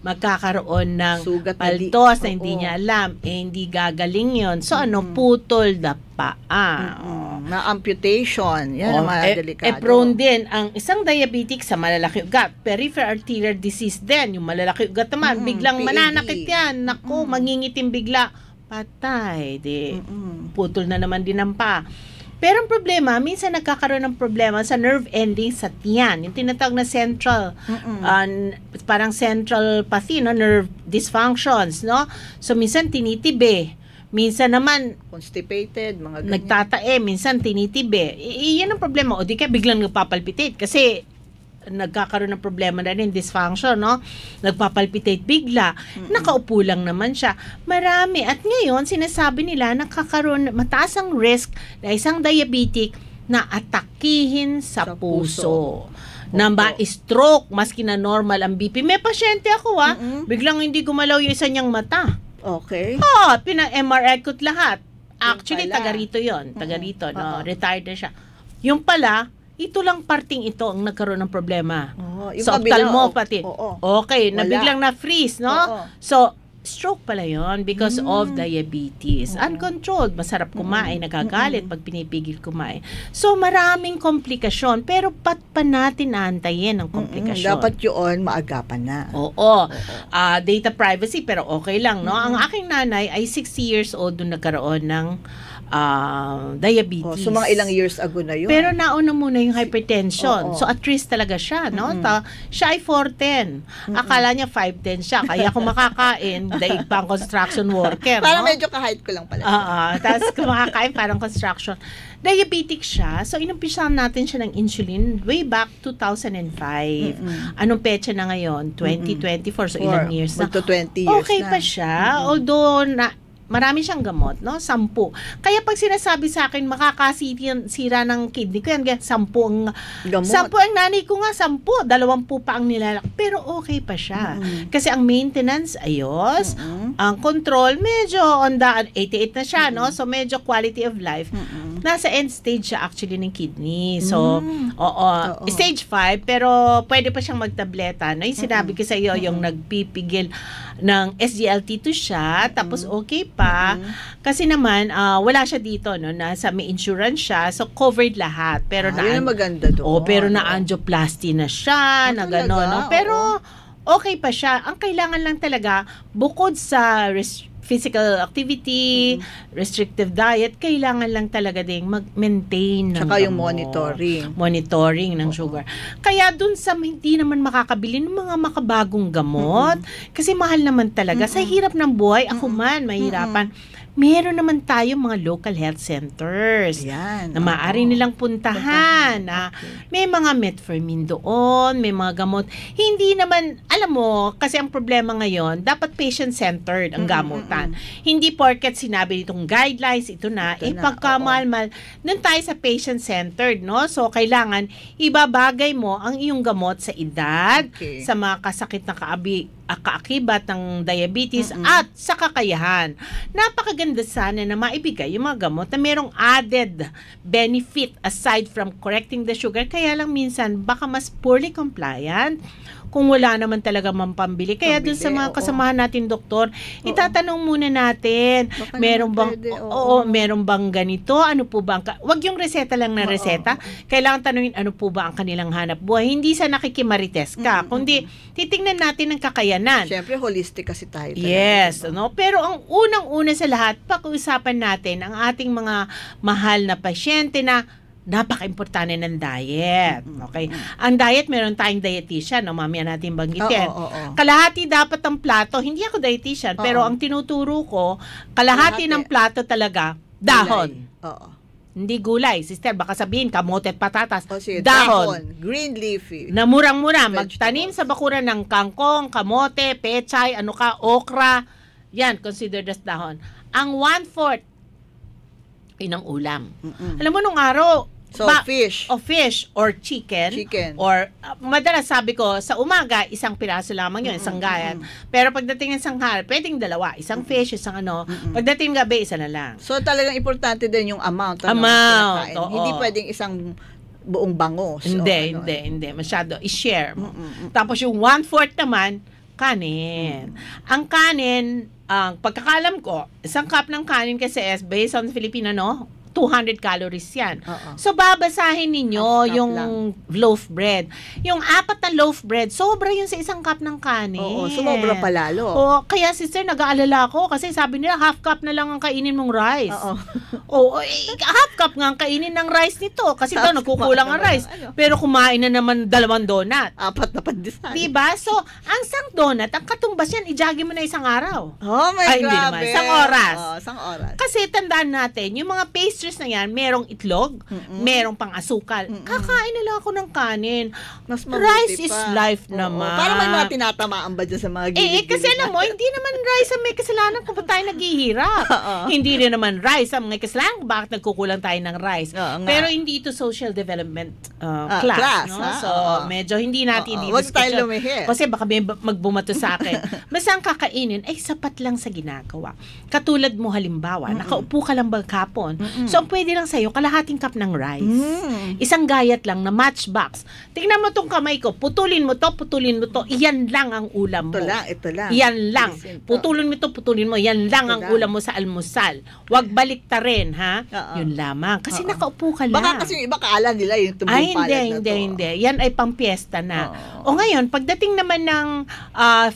Magkakaroon ng sugat paltos na hindi niya alam. Hindi gagaling yon. So putol na paa. Na-amputation. Yan ang mga delikado. Prone din ang isang diabetic sa malalaki ugat. Peripheral arterial disease din. Yung malalaki ugat naman, biglang mananakit yan. Naku, mangingitim bigla. Patay. Putol na naman din ang paa. Pero ang problema, minsan nagkakaroon ng problema sa nerve ending sa tiyan. Yung tinatawag na central, parang central pathy, no? Nerve dysfunctions, no? So, minsan tinitibe. Minsan naman, constipated, mga ganyan. Nagtatae, minsan tinitibe. Yan ang problema. O di kaya biglang nagpapalpitate. Kasi, nagkakaroon ng problema na rin, dysfunction, no? Nagpapalpitate bigla. Nakaupo lang naman siya. Marami. At ngayon, sinasabi nila, nakakaroon, mataas ang risk na isang diabetic na atakihin sa puso. Na ma-stroke, maski na normal ang BP. May pasyente ako, biglang hindi gumalaw yung isa niyang mata. Okay. Pina-MRI ko't lahat. Actually, taga rito yun. Taga rito, no? Retired na siya. Yung pala, ito lang parting ito ang nagkaroon ng problema. Sa ophthalmopathy. Okay, na biglang na-freeze, no? So, stroke pala yon because of diabetes. Uncontrolled, masarap kumain, nagagalit pag pinipigil kumain. So, maraming komplikasyon, pero pa natin aantayin ang komplikasyon. Dapat yun, maagapan na. Data privacy, pero okay lang, no? Ang aking nanay ay 60 years old nung nagkaroon ng diabetes. So, mga ilang years ago na yun. Pero nauna muna yung hypertension. So, at risk talaga siya, no? Siya ay 4'10". Akala niya 5'10" siya. Kaya kung makakain, daig pang construction worker, parang no? medyo ka-height ko lang pala. Tapos kung makakain, parang construction. Diabetic siya. So, inumpisahan natin siya ng insulin way back 2005. Anong petsa na ngayon? 2024. So, ilang years na. 20 years okay na. Pa siya. Although, marami siyang gamot, no? 10. Kaya pag sinasabi sa akin, makakasira ng kidney ko, yan, 10 ang gamot. 10 ang nanay ko nga, 10. 20 pa ang nilalak. Pero okay pa siya. Kasi ang maintenance, ayos. Ang control, medyo on the 88 na siya, no? So, medyo quality of life. Nasa end stage siya actually ng kidney. So, stage 5, pero pwede pa siyang magtableta. No? Yung sinabi ko sa iyo, yung nagpipigil ng SGLT2 siya, tapos okay pa. Kasi naman, wala siya dito, no? Nasa may insurance siya, so covered lahat. Pero yun ang maganda doon. Pero na-angioplasty na siya, na gano'n, no? Pero okay pa siya. Ang kailangan lang talaga, bukod sa physical activity, restrictive diet, kailangan lang talaga ding mag-maintain ng tsaka yung monitoring ng sugar. Kaya dun sa hindi naman makakabili ng mga makabagong gamot, kasi mahal naman talaga. Sa hirap ng buhay, ako man, mahirapan. Meron naman tayo mga local health centers na maaari nilang puntahan. May mga metformin doon, may mga gamot. Hindi naman, alam mo, kasi ang problema ngayon, dapat patient-centered ang gamutan. Hindi porket sinabi nitong guidelines, ito na, pagkamalmal, nun tayo sa patient-centered, no? So, kailangan ibabagay mo ang iyong gamot sa edad, sa mga kasakit na kaakibat ng diabetes at sa kakayahan. Napakaganda sana na maibigay yung mga gamot na merong added benefit aside from correcting the sugar. Kaya lang minsan baka mas poorly compliant kung wala naman talaga mampambili. Kaya dun sa mga kasamahan natin, doktor, itatanong muna natin, meron bang, meron bang ganito? Ano po ba? Wag yung reseta lang na reseta. Kailangan tanungin, ano po ba ang kanilang hanap buhay? Hindi sa nakikimarites ka, kundi titingnan natin ang kakayanan. Siyempre, holistic kasi tayo. Yes, no? Pero ang unang-una sa lahat, pag-uusapan natin ang ating mga mahal na pasyente na napaka-importante ng diet. Okay? Ang diet, meron tayong dietitian, no? Mamaya natin banggitin. Kalahati dapat ang plato. Hindi ako dietitian, pero ang tinuturo ko, kalahati ng plato talaga, dahon. Hindi gulay. Sister, baka sabihin, kamote at patatas. Dahon. Green leafy. Na murang-mura. Magtanim sa bakuran ng kangkong, kamote, pechay, okra. Yan, considered as dahon. Ang 1/4, ng ulam. Alam mo, nung araw, fish. O fish or chicken. Or, madalas sabi ko, sa umaga, isang piraso lamang yun, isang gayat. Pero pagdating ng sanghal, pwedeng dalawa. Isang fish, isang Pagdating gabi, isa na lang. So, talagang importante din yung amount. Hindi pwedeng isang buong bango. Hindi. Masyado. I-share mo. Tapos yung 1/4 naman, kanin. Ang kanin, ang pagkakalam ko, isang cup ng kanin kasi based on Filipino, 200 calories yan. So, babasahin ninyo yung loaf bread. Yung 4 na loaf bread, sobra yun sa isang cup ng kanin. Sumobra palalo. Kaya sister, nag-aalala ko kasi sabi nila, half cup na lang ang kainin mong rice. Half cup nga ang kainin ng rice nito kasi daw nagkukulang ang rice. Pero kumain na naman 2 donut. 4 na pandisan. Diba? So, ang isang donut, ang katumbas yan, ijagi mo na isang araw. Grabe. Hindi naman. Isang oras. Isang oras. Kasi tandaan natin, yung mga pastries na yan, merong itlog, merong pang asukal. Kakain na lang ako ng kanin. Mas rice is life naman. Para may mga tinatamaan ba dyan sa mga gilid-gilid? Kasi alam mo, hindi naman rice ang may kasalanan kung tayo naghihirap. Hindi rin naman rice ang may kasalanan kung bakit nagkukulang tayo ng rice. Pero hindi ito social development class. No? So, medyo hindi natin Huwag tayo lumihit. Kasi baka may magbumato sa akin. Basta ang kakainin ay sapat lang sa ginagawa. Katulad mo halimbawa, nakaupo ka lang bagkapon. So, ang pwede lang sa'yo, kalahating cup ng rice. Isang gayat lang na matchbox. Tingnan mo tong kamay ko, putulin mo to, iyan lang ang ulam mo. Ito lang. Iyan lang. Putulin mo to, putulin mo, yan lang ang ulam mo sa almusal. Huwag baliktarin, ha? Yun lamang. Kasi nakaupo ka lang. Baka kasi yung iba kaala nila yung tumbong palad na to. Hindi. Yan ay pang-fiesta na. O ngayon, pagdating naman ng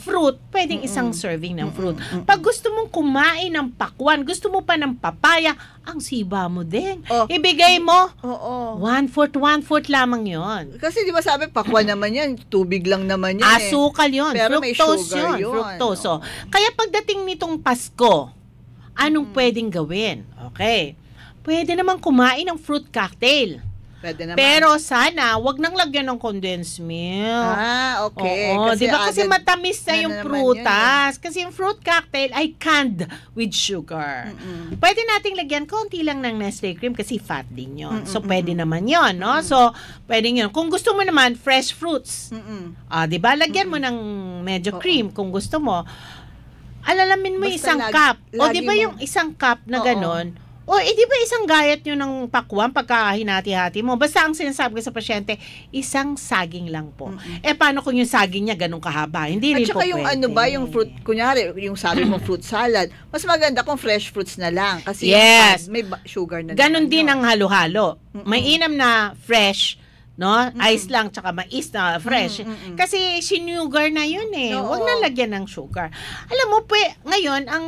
fruit, pwedeng isang serving ng fruit. Pag gusto mong kumain ng pakwan, gusto mo pa ng papaya, ang siba mo din. Ibigay mo. 1/4 lamang yon. Kasi di ba sabi, pakwan naman yan, tubig lang naman yan. Asukal yon. Pero fructose may sugar yun. Fructose. Kaya pagdating nitong Pasko, anong pwedeng gawin? Okay. Pwede naman kumain ng fruit cocktail. Pwede naman. Pero sana, wag nang lagyan ng condensed milk. Okay. Kasi matamis na yung prutas. Kasi yung fruit cocktail ay canned with sugar. Pwede nating lagyan konti lang ng Nestle cream kasi fat din yun. So, pwede naman yun, no? So, pwede yun. Kung gusto mo naman, fresh fruits. Diba? Lagyan mo ng medyo cream kung gusto mo. Alalamin mo isang cup. Diba yung isang cup na ganon? di ba isang gayat nyo ng pakwan pagka hinati-hati mo? Basta ang sinasabi ko sa pasyente, isang saging lang po. Paano kung yung saging niya ganun kahaba? Hindi rin po pwede. At saka yung yung fruit, kunyari, yung sabi mo fruit salad, mas maganda kung fresh fruits na lang. Kasi may sugar na ganun din ang halo-halo. May inam na fresh, no? Ice lang tsaka mais na fresh. Kasi sinugar na yun eh. Huwag na lagyan ng sugar. Alam mo, ngayon, ang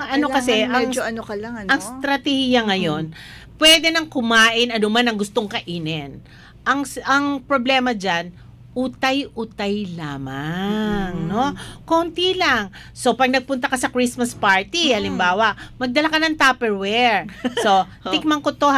ang strategiya ngayon, pwede nang kumain ano man ang gustong kainin. Ang problema dyan, utay-utay lamang, no? Konti lang. So, pag nagpunta ka sa Christmas party, halimbawa, magdala ka ng Tupperware. So, tikman ko to.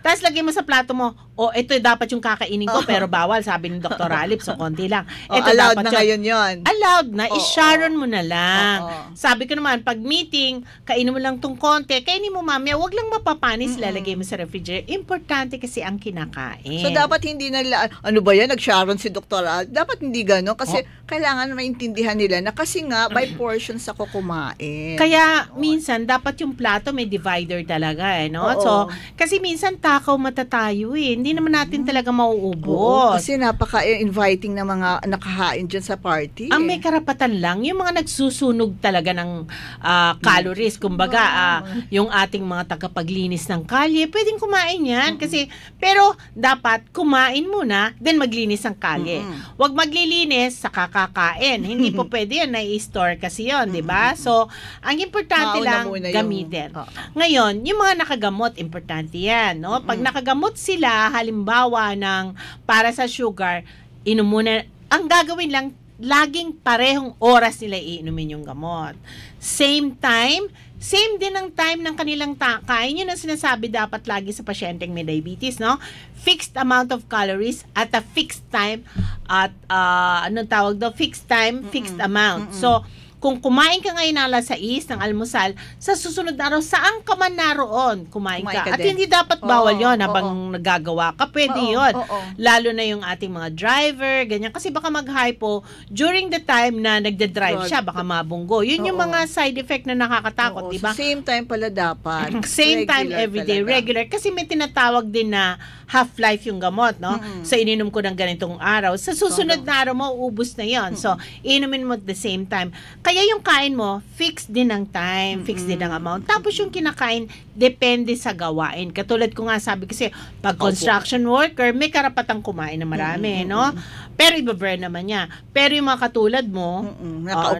Tapos, lagay mo sa plato mo, ito dapat yung kakainin ko, pero bawal, sabi ni Dr. Alip, so konti lang. Allowed na ngayon yun. Allowed na, i-sharon mo na lang. Sabi ko naman, pag meeting, kainin mo lang tong konti, kainin mo mamaya, wag lang mapapanis, lalagay mo sa refrigerator. Importante kasi ang kinakain. So, dapat hindi ano ba yan, nag-sharon naron si Dr. Al. Dapat hindi gano'n kasi kailangan maintindihan nila na kasi nga by portions ako kumain. Kaya minsan dapat yung plato may divider talaga no? So, kasi minsan takaw mata tayo Hindi naman natin talaga mauubos. Kasi napaka-inviting na mga nakahain dyan sa party. Ang may karapatan lang, yung mga nagsusunog talaga ng calories, kumbaga, yung ating mga tagapaglinis ng kalye, pwedeng kumain yan. Kasi, pero dapat kumain muna, then maglinis ng kalye. Huwag maglilinis sa kakakain. Hindi po pwede yan, na-i-store kasi yon, di ba? So, ang importante lang, gamitin. Ngayon, yung mga nakagamot, importante yan. No? Pag nakagamot sila, halimbawa ng para sa sugar, inom muna, ang gagawin lang, laging parehong oras nila iinumin yung gamot. Same din ang time ng kanilang kain. Yun ang sinasabi dapat lagi sa pasyenteng may diabetes, no? Fixed amount of calories at a fixed time at fixed time, fixed amount. So, kung kumain ka ngayon ng alas 6 ng almusal, sa susunod na araw, saan ka man naroon, kumain ka. At hindi dapat bawal yon habang nagagawa ka. Pwede yon. Lalo na yung ating mga driver, ganyan. Kasi baka mag-hypo during the time na nagde-drive siya, baka mabunggo. Yun yung mga side effect na nakakatakot, di ba? Same time pala dapat. Same time everyday, regular. Kasi may tinatawag din na half-life yung gamot, no? So, ininom ko ng ganitong araw. Sa susunod na araw, mauubos na yon. So, inumin mo at the same time. Kaya yung kain mo, fixed din ang time, fixed din ang amount. Tapos yung kinakain, depende sa gawain. Katulad ko nga sabi kasi, pag construction worker, may karapatang kumain na marami, no? Pero iba-burn naman niya. Pero yung mga katulad mo,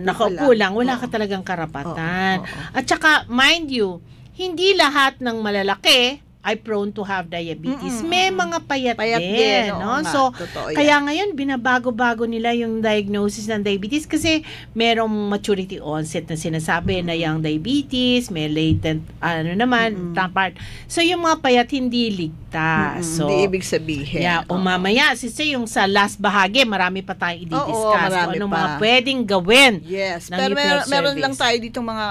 nakaupo lang, wala ka talagang karapatan. At saka, mind you, hindi lahat ng malalaki ay prone to have diabetes. May mga payat din, no? So, kaya ngayon, binabago-bago nila yung diagnosis ng diabetes kasi merong maturity onset na sinasabi na yung diabetes, may latent, part. So, yung mga payat hindi ligtas. So, hindi ibig sabihin. Yeah, mamaya, yung sa last bahagi, marami pa tayong i-discuss. Anong mga pwedeng gawin. Yes, pero meron lang tayo ditong mga,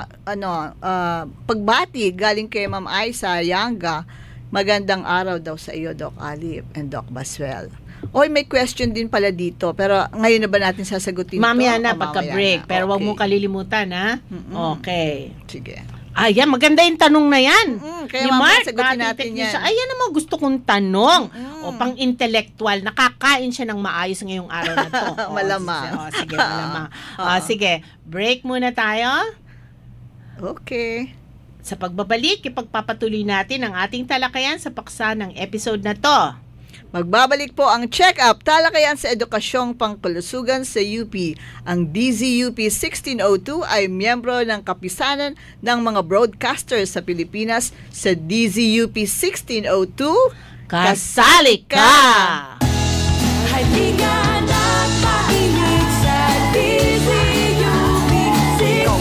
pagbati galing kay Ma'am Aiza Yanga. Magandang araw daw sa iyo, Doc Alip and Doc Baswell. May question din pala dito, pero ngayon na ba natin sasagutin mamaya ito? Na, pagka-break. Pero wag mong kalilimutan, ha? Okay. Sige. Ayan, maganda yung tanong na yan. Kaya mamaya sagutin natin yan. Ayan naman gusto kong tanong. Pang-intellectual, nakakain siya ng maayos ngayong araw na to. Malamang. Sige, malamang. Sige, break muna tayo. Okay. Sa pagbabalik, ipagpapatuloy natin ang ating talakayan sa paksa ng episode na to. Magbabalik po ang check-up talakayan sa edukasyong pangkalusugan sa UP. Ang DZUP 1602 ay miyembro ng kapisanan ng mga broadcasters sa Pilipinas. Sa DZUP 1602, kasali ka! Halika na makinig sa DZUP 1602.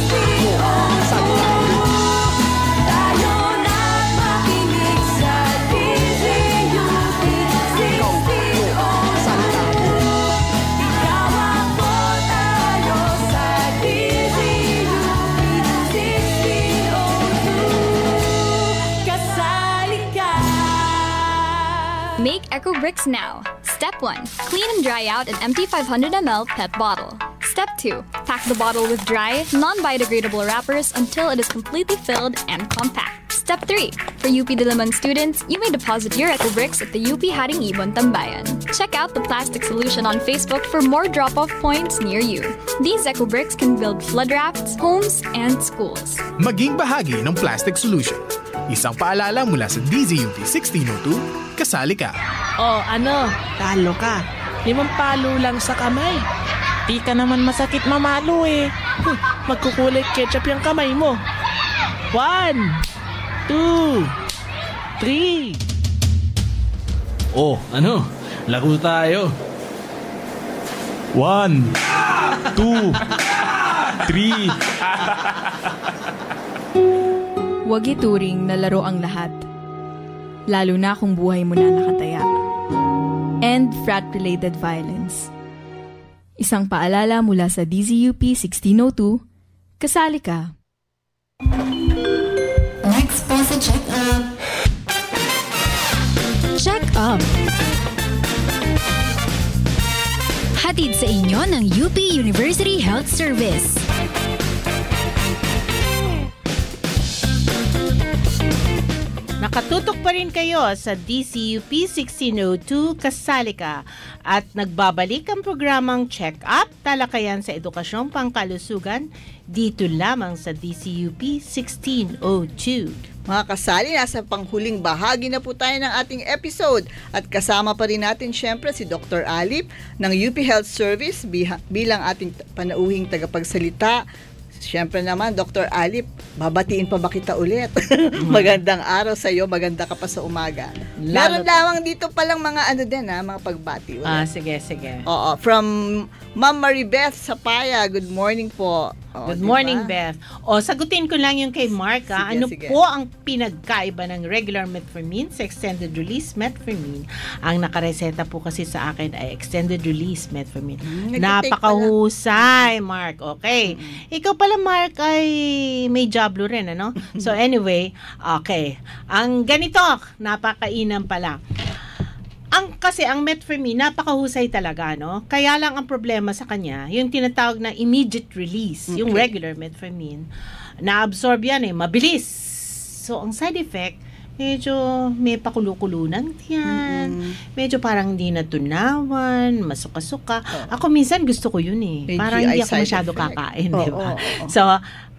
Make EcoBricks now. Step 1. Clean and dry out an empty 500 ml PET bottle. Step 2. Pack the bottle with dry, non-biodegradable wrappers until it is completely filled and compact. Step 3. For UP Diliman students, you may deposit your EcoBricks at the UP Haring Ibon Tambayan. Check out the plastic solution on Facebook for more drop-off points near you. These EcoBricks can build flood rafts, homes, and schools. Maging bahagi ng plastic solution. Isang paalala mula sa DZUP 1602, kasali ka. Talo ka. 5 palo lang sa kamay. Di ka naman masakit mamalo eh. Magkukulay ketchup yung kamay mo. 1, 2, 3. Laro tayo. 1, 2, 3. Huwag ituring na laro ang lahat, lalo na kung buhay mo na nakataya. End frat-related violence. Isang paalala mula sa DZUP 1602, kasali ka. Next po sa check-up. Check-up. Hatid sa inyo ng UP University Health Service. Nakatutok pa rin kayo sa DCUP 1602 Kasali Ka at nagbabalik ang programang Check Up, talakayan sa edukasyong pangkalusugan dito lamang sa DCUP 1602. Mga kasali, nasa panghuling bahagi na po tayo ng ating episode at kasama pa rin natin syempre si Dr. Alip ng UP Health Service bilang ating panauhing tagapagsalita. Siyempre naman, Dr. Alip, babatiin pa ba kita ulit? Magandang araw sa iyo, maganda ka pa sa umaga. Meron lamang dito palang mga mga pagbati ulit. Sige. Oo, from Ma'am Maribeth Sapaya, good morning po. Good morning, Beth. Sagutin ko lang yung kay Mark. Sige. Po ang pinagkaiba ng regular metformin sa extended release metformin? Ang nakareseta po kasi sa akin ay extended release metformin. Napakahusay, Mark. Okay. Ikaw pala, Mark, ay may jablo rin, ano? So anyway, okay. Ang ganito, napakainam pala. Kasi ang metformin, napakahusay talaga, no? Kaya lang ang problema sa kanya, yung tinatawag na immediate release, yung regular metformin, na-absorb yan mabilis. So, ang side effect, medyo may pakulukulan yan. Medyo parang hindi natunawan, masuka-suka. Ako minsan gusto ko yun Parang hindi ako masyado kakain, di ba? So,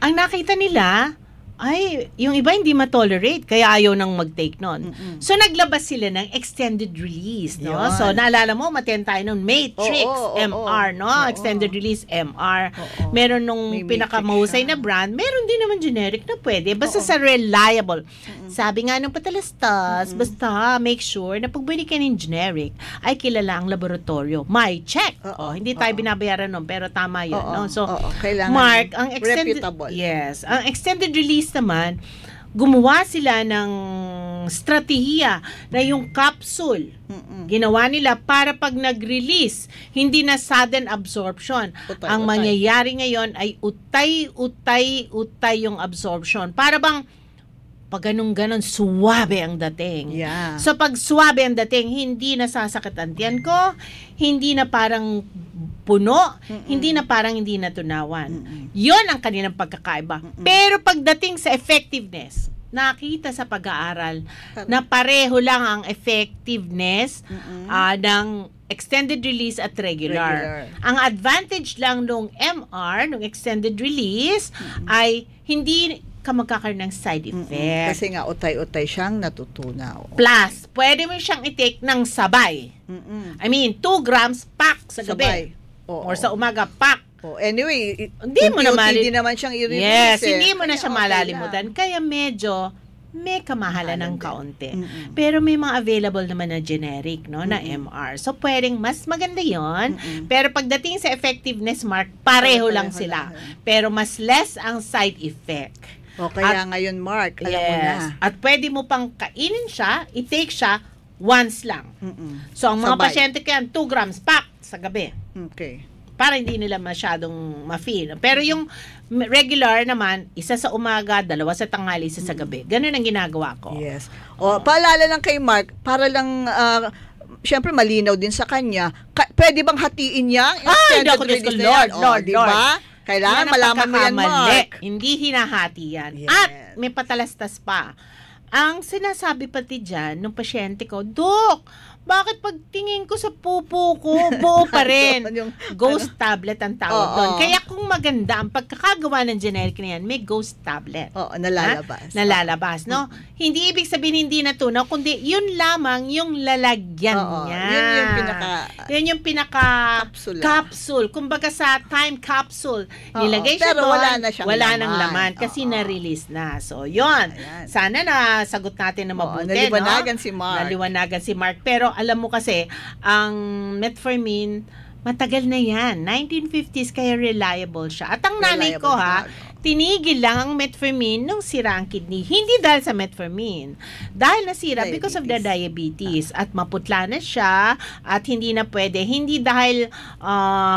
ang nakita nila, ay, yung iba hindi ma-tolerate, kaya ayaw nang mag-take nun. So, naglabas sila ng extended release, no? Yun. So, naalala mo, maten tayo nun, Matrix, MR, no? Extended release, MR. Meron nung pinakamahusay na brand, meron din naman generic na pwede, basta sa reliable. Sabi nga nung patalastas, basta make sure na pag bili ka ng generic, ay kilala ang laboratorio. May check. Hindi tayo binabayaran nun, pero tama yun, no? So, Mark, ang extended, reputable. Yes, ang extended release naman, gumawa sila ng strategiya na yung capsule, ginawa nila para pag nag-release, hindi na sudden absorption. Ang mangyayari ngayon ay utay yung absorption. Para bang pag ganun-ganon, suwabe ang dating. Yeah. So, pag suwabe ang dating, hindi na sasakit ang tiyan ko, hindi na parang puno, hindi na parang hindi natunawan. Yon ang kanilang pagkakaiba. Pero pagdating sa effectiveness, nakita sa pag-aaral na pareho lang ang effectiveness ng extended release at regular. Ang advantage lang nung MR, nung extended release, ay hindi ka magkakaroon ng side effect. Kasi nga, utay-utay siyang natutunaw. Plus, pwede mo siyang i-take ng sabay. I mean, 2 grams pack sa gabi. Or sa umaga, pack. Anyway, hindi mo naman siyang i-release. Yes, hindi mo na siya malalimutan. Kaya medyo may kamahalan ng kaunti. Pero may mga available naman na generic, no, na MR. So, pwedeng mas maganda yon. Pero pagdating sa effectiveness, Mark, pareho lang sila. Pero mas less ang side effect. Kaya ngayon, Mark, alam mo na. At pwede mo pang kainin siya, i-take siya once lang. So, ang mga pasyente kaya 2 grams pack sa gabi. Okay. Para hindi nila masyadong ma-feel. Pero yung regular naman, isa sa umaga, 2 sa tanghali, isa sa gabi. Ganun ang ginagawa ko. Yes. Paalala lang kay Mark, para lang syempre malinaw din sa kanya, pwede bang hatiin niya ang extended release na yan? Lord. Diba? Kailangan malaman mo yan, Mark. Hindi hinahati yan. Yes. At may patalastas pa. Ang sinasabi pati dyan ng pasyente ko, Dok, bakit pagtingin ko sa pupo ko, buo pa rin? Ghost tablet ang tawag doon. Kaya kung maganda ang pagkakagawa ng generic na yan, may ghost tablet. Nalalabas. Nalalabas, no? Hindi ibig sabihin hindi natunaw, kundi yun lamang yung lalagyan niya. Yun yung pinaka capsule. Kumbaga sa time capsule, nilagay siya doon, wala nang laman kasi na-release na. So, yun. Sana na sagot natin na mabuti, naliwanagan si Mark. Naliwanagan si Mark. Pero alam mo kasi, ang metformin, matagal na yan. 1950s, kaya reliable siya. At ang nanay ko, tinigil lang ang metformin nung sira ang kidney. Hindi dahil sa metformin. Dahil nasira because of the diabetes. At maputla na siya at hindi na pwede. Hindi dahil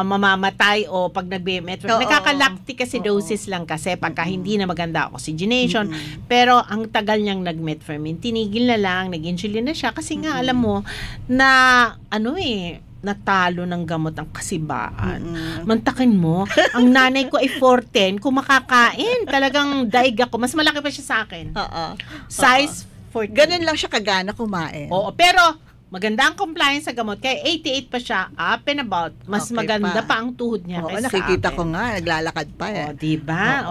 mamamatay o pag nagbe-metformin. Nakakalactic acidosis lang kasi pagka hindi na maganda oxygenation. Pero ang tagal niyang nag-metformin, tinigil na lang, nag-insulin na siya kasi nga alam mo na natalo ng gamot ang kasibaan. Mantakin mo, ang nanay ko ay 4'10", kumakakain. Talagang daig ako. Mas malaki pa siya sa akin. Size 14. Ganun lang siya kagana kumain. Oo, pero maganda ang compliance sa gamot. Kaya 88 pa siya, up and about. Mas maganda pa ang tuhod niya kaysa nakikita ko nga, naglalakad pa eh. Diba?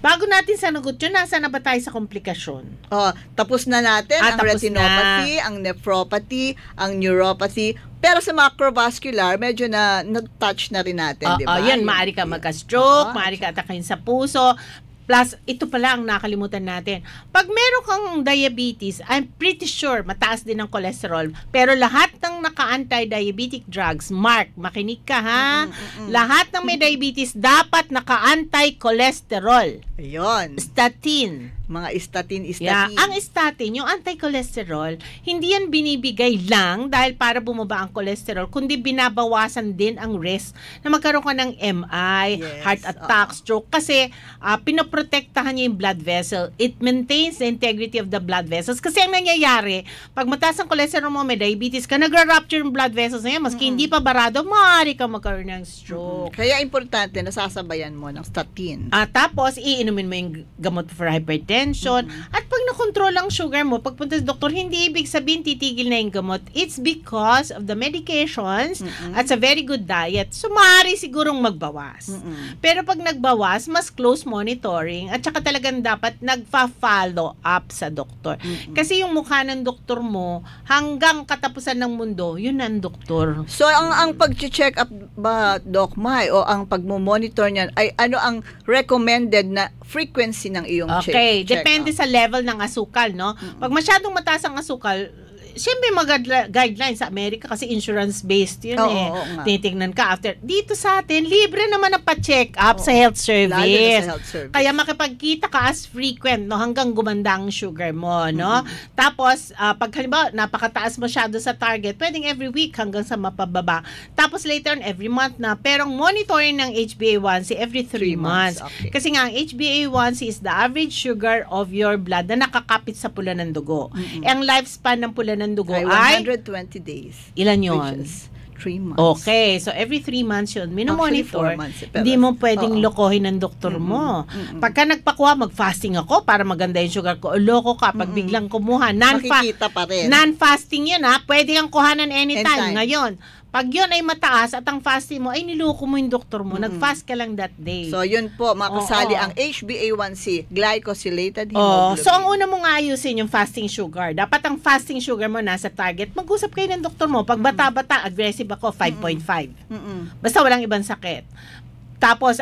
Bago natin sanagot yun, nasa na ba tayo sa komplikasyon? Tapos na natin ang retinopathy, ang nephropathy, ang neuropathy. Pero sa macrovascular, medyo nag-touch na rin natin, di ba? Yan, maaari ka magka-stroke, maaari ka atakayin sa puso. Plus, ito pala ang nakalimutan natin. Pag meron kang diabetes, I'm pretty sure mataas din ang cholesterol. Pero lahat ng naka-anti-diabetic drugs, Mark, makinig ka ha? Lahat ng may diabetes dapat naka-anti-cholesterol. Ayun. Statin. Mga statin. Yeah, ang statin, yung anti-cholesterol, hindi yan binibigay lang dahil para bumaba ang cholesterol, kundi binabawasan din ang risk na magkaroon ka ng MI, heart attack, stroke. Kasi pinoprotektahan niya yung blood vessel. It maintains the integrity of the blood vessels. Kasi ang nangyayari, pag mataas ang cholesterol mo, may diabetes ka, nagra-rupture yung blood vessels na yan. Maski hindi pa barado, maaari ka magkaroon ng stroke. Kaya importante, nasasabayan mo ng statin. Tapos, iinumin mo yung gamot for hypertension. At pag nakontrol ang sugar mo, pagpunta sa doktor, hindi ibig sabihin titigil na yung gamot. It's because of the medications at sa very good diet. So, maaari sigurong magbawas. Pero pag nagbawas, mas close monitoring at saka talagang dapat nagfa-follow up sa doktor. Kasi yung mukha ng doktor mo, hanggang katapusan ng mundo, yun ang doktor. So, ang pag-check up ba, Doc Mai, o ang pagmo-monitor niyan, ay ano ang recommended na frequency ng iyong check? Okay, depende sa level ng asukal, no? Pag masyadong mataas ang asukal, siyempre guidelines sa Amerika kasi insurance-based yun Tinitingnan ka after. Dito sa atin, libre naman ang pa-check up sa health service. Lalo na sa health service. Kaya makipagkita ka as frequent, no? Hanggang gumanda ang sugar mo, no? Tapos, pag halimbawa, napakataas masyado sa target, pwedeng every week hanggang sa mapababa. Tapos later on, every month na. Pero ang monitoring ng HbA1c every 3 months. Okay. Kasi nga, ang HbA1c is the average sugar of your blood na nakakapit sa pula ng dugo. Ang lifespan ng pula ng dugo ay 120 days. Ilan yun? 3 months. Okay, so every 3 months yun, minomonitor. Hindi mo pwedeng lokohin ng doktor mo. Pagka nagpakuha, mag-fasting ako para maganda yung sugar ko. Loko ka pag biglang kumuha. Makikita pa rin. Non-fasting yun ha. Pwede kang kuhanan anytime. Ngayon, pag yun ay mataas at ang fasting mo, ay niloko mo yung doktor mo. Nag-fast ka lang that day. So, yun po, makasali ang HbA1c, glycosylated hemoglobin. So, ang una mong ayusin yung fasting sugar. Dapat ang fasting sugar mo nasa target. Mag-usap kayo ng doktor mo. Pag bata-bata, aggressive ako, 5.5. Basta walang ibang sakit. Tapos,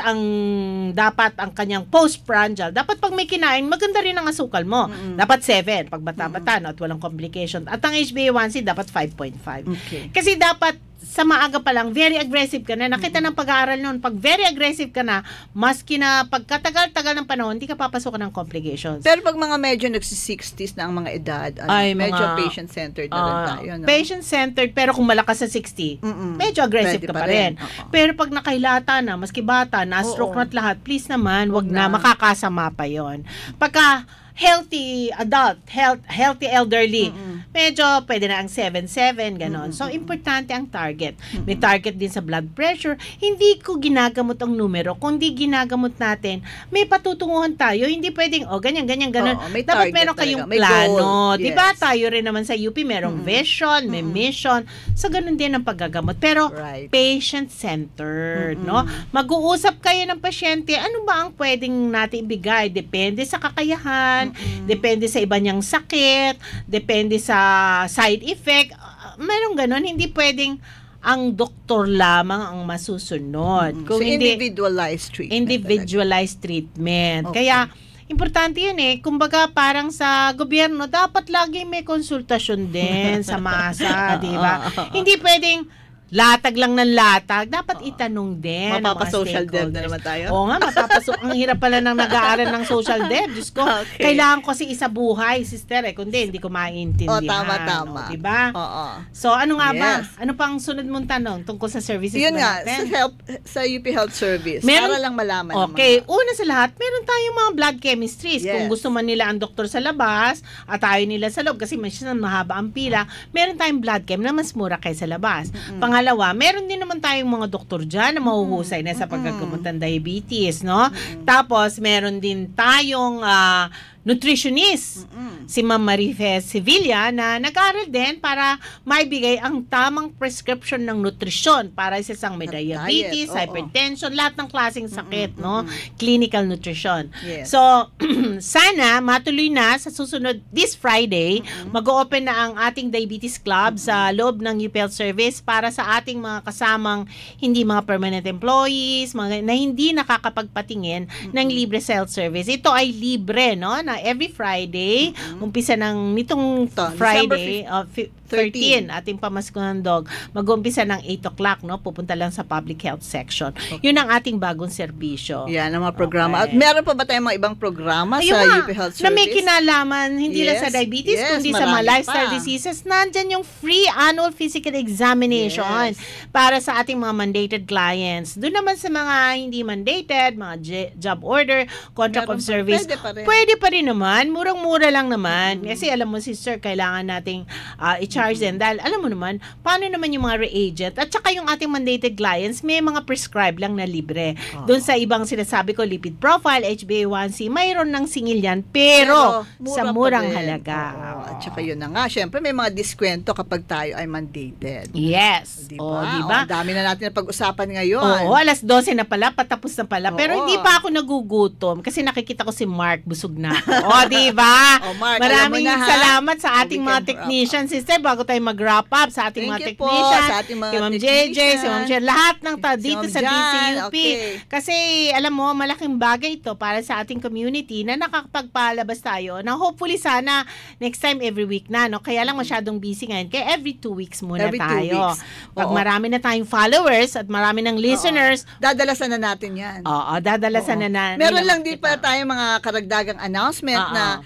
dapat ang kanyang postprandial, dapat pag may kinain, maganda rin ang asukal mo. Dapat 7, pag bata-bata, at walang complication. At ang HbA1c, dapat 5.5. Okay. Kasi dapat, sa maaga pa lang, very aggressive ka na. Nakita ng pag-aaral noon, pag very aggressive ka na, maski na pagkatagal-tagal ng panahon, hindi ka papasukan ng complications. Pero pag mga medyo nagsi-60s na ang mga edad, medyo patient-centered na rin tayo. No? Patient-centered, pero kung malakas sa 60, medyo aggressive ka pa rin. Pero pag nakailata na, maski bata, na-stroke na't lahat, please naman, wag na, makakasama pa yon. Pagka healthy adult, healthy elderly, medyo pwede na ang 7-7, ganon. So, importante ang target. May target din sa blood pressure. Hindi ko ginagamot ang numero. Kundi ginagamot natin, may patutunguhan tayo. Hindi pwedeng, ganyan, ganon. Dapat meron kayong plano. Yes. Diba? Tayo rin naman sa UP, merong vision, may mission. So, ganon din ang paggagamot. Pero, patient-centered, no? Mag-uusap kayo ng pasyente, ano ba ang pwedeng natin ibigay? Depende sa kakayahan, depende sa iba niyang sakit, depende sa side effect. Merong ganon, hindi pwedeng ang doktor lamang ang masusunod. Kung so, individualized treatment. Individualized treatment. Okay. Kaya, importante yun Kumbaga, parang sa gobyerno, dapat lagi may konsultasyon din sa masa, di ba? Hindi pwedeng latag lang ng latag, dapat itanong din. Mapapa-social dev na naman tayo. Oo nga, ang hirap pala ng nag-aaral ng social dev. Diyos ko, kailangan ko kasi isa buhay, sister, kundi hindi ko maintindihan. Tama. Diba? Oo. So, ano nga ba? Ano pang sunod mong tanong tungkol sa services yun ba nga, natin? sa UP Health Service. Para lang malaman. Okay, una sa lahat, meron tayong mga blood chemistries. Kung gusto man nila ang doktor sa labas at ayaw nila sa loob kasi mahaba ang pila, meron tayong blood chem na mas mura kaysa labas. Pangalawa, meron din naman tayong mga doktor dyan na mahuhusay na sa pagkagamot ng diabetes, no? Tapos, meron din tayong nutritionist, si Ma'am Marife Sevilla, na nag-aral din para maibigay ang tamang prescription ng nutrisyon para sa isang may diabetes, hypertension, lahat ng klaseng sakit, no? Clinical nutrition. So, sana matuloy na sa susunod this Friday, mag-o-open na ang ating diabetes club sa loob ng UP Health Service para sa ating mga kasamang hindi mga permanent employees, mga na hindi nakakapagpatingin ng libre sa health service. Ito ay libre, no? Na every Friday, umpisa ng nitong Friday, 13, ating pamasko ng dog, mag-umpisa ng 8 o'clock, no? Pupunta lang sa public health section. Yun ang ating bagong serbisyo. Yan, ang mga programa. At meron pa ba tayong mga ibang programa sa UP Health Service? Na may kinalaman, hindi lang sa diabetes, kundi sa mga lifestyle diseases. Nandyan yung free annual physical examination para sa ating mga mandated clients. Doon naman sa mga hindi mandated, mga job order, contract of service, pwede pa rin naman. Murang-mura lang naman. Kasi alam mo, sister, kailangan nating i-charge din. Dahil alam mo naman, paano naman yung mga reagent at saka yung ating mandated clients, may mga prescribed lang na libre. Doon sa ibang sinasabi ko, lipid profile, HbA1c, mayroon ng singil yan, pero sa murang halaga. At saka yun na nga, syempre may mga diskwento kapag tayo ay mandated. Yes. Diba? Dami na natin na pag-usapan ngayon. Oo, alas 12 na pala, patapos na pala. Pero hindi pa ako nagugutom kasi nakikita ko si Mark, busog na ako. Diba? Mark, maraming salamat sa ating mga technicians, sister, bago tayo mag-wrap up sa ating mga technicians, sa ating mga si Ma'am JJ, si Ma'am Cher, lahat ng dito sa DCUP. Kasi, alam mo, malaking bagay ito para sa ating community na nakakapagpalabas tayo na hopefully sana next time every week na, no? Kaya lang masyadong busy ngayon. Kaya every 2 weeks muna tayo. Pag marami na tayong followers at marami ng listeners, dadalasan na natin yan. Oo, dadalasan na. Meron lang din pa tayong mga karagdagang announcement na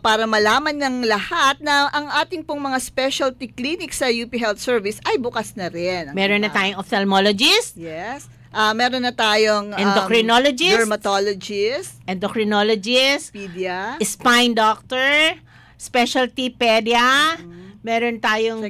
para malaman ng lahat na ang ating pong mga specialty clinic sa UP Health Service ay bukas na rin. Meron na tayong ophthalmologist. Yes. Meron na tayong endocrinologist, dermatologist, pedia, spine doctor, specialty pedia, meron tayong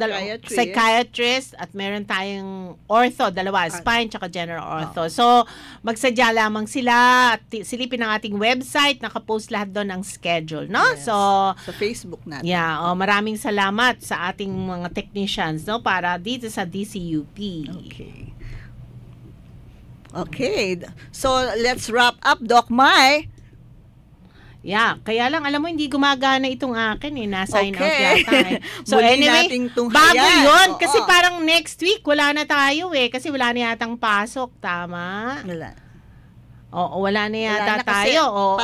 psychiatrist at meron tayong ortho, dalawa, spine tsaka general ortho. So, magsadya lamang sila at silipin ang ating website, nakapost lahat doon ang schedule, no? So, sa Facebook natin. Yeah, maraming salamat sa ating mga technicians, no, para dito sa DCUP. Okay. So, let's wrap up, Doc Mai. Yeah, kaya lang alam mo hindi gumagana itong akin na-sign out yata. So anyway, bago yun kasi parang next week wala na tayo kasi wala na yatang pasok, tama? Wala na yata tayo.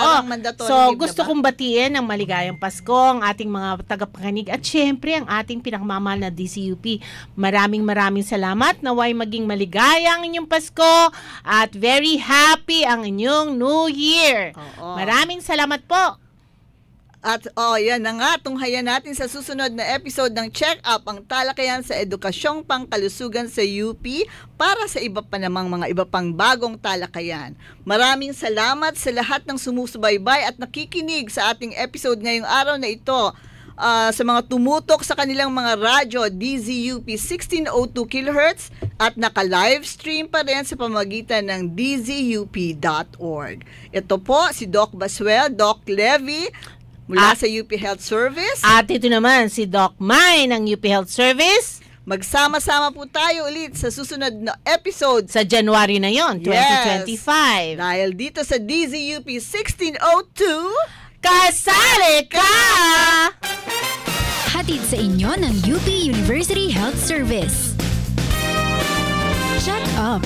So, gusto kong batiin ng maligayang Pasko ang ating mga tagapakinig at syempre ang ating pinakmamahal na DCUP. Maraming salamat. Naway maging maligaya ang inyong Pasko at very happy ang inyong New Year. Maraming salamat po. At yan na nga, tunghayan natin sa susunod na episode ng Check Up ang talakayan sa edukasyong pangkalusugan sa UP para sa iba pa namang mga iba pang bagong talakayan. Maraming salamat sa lahat ng sumusubaybay at nakikinig sa ating episode ngayong araw na ito. Sa mga tumutok sa kanilang mga radyo, DZUP 1602 kHz at naka-livestream pa rin sa pamagitan ng dzup.org. Ito po si Doc Basuel, Doc Levy, mula sa UP Health Service. At ito naman si Doc Mai ng UP Health Service. Magsama-sama po tayo ulit sa susunod na episode. Sa January na yon, 2025. Dahil dito sa DZUP 1602, kasali ka! Hatid sa inyo ng UP University Health Service. Check Up.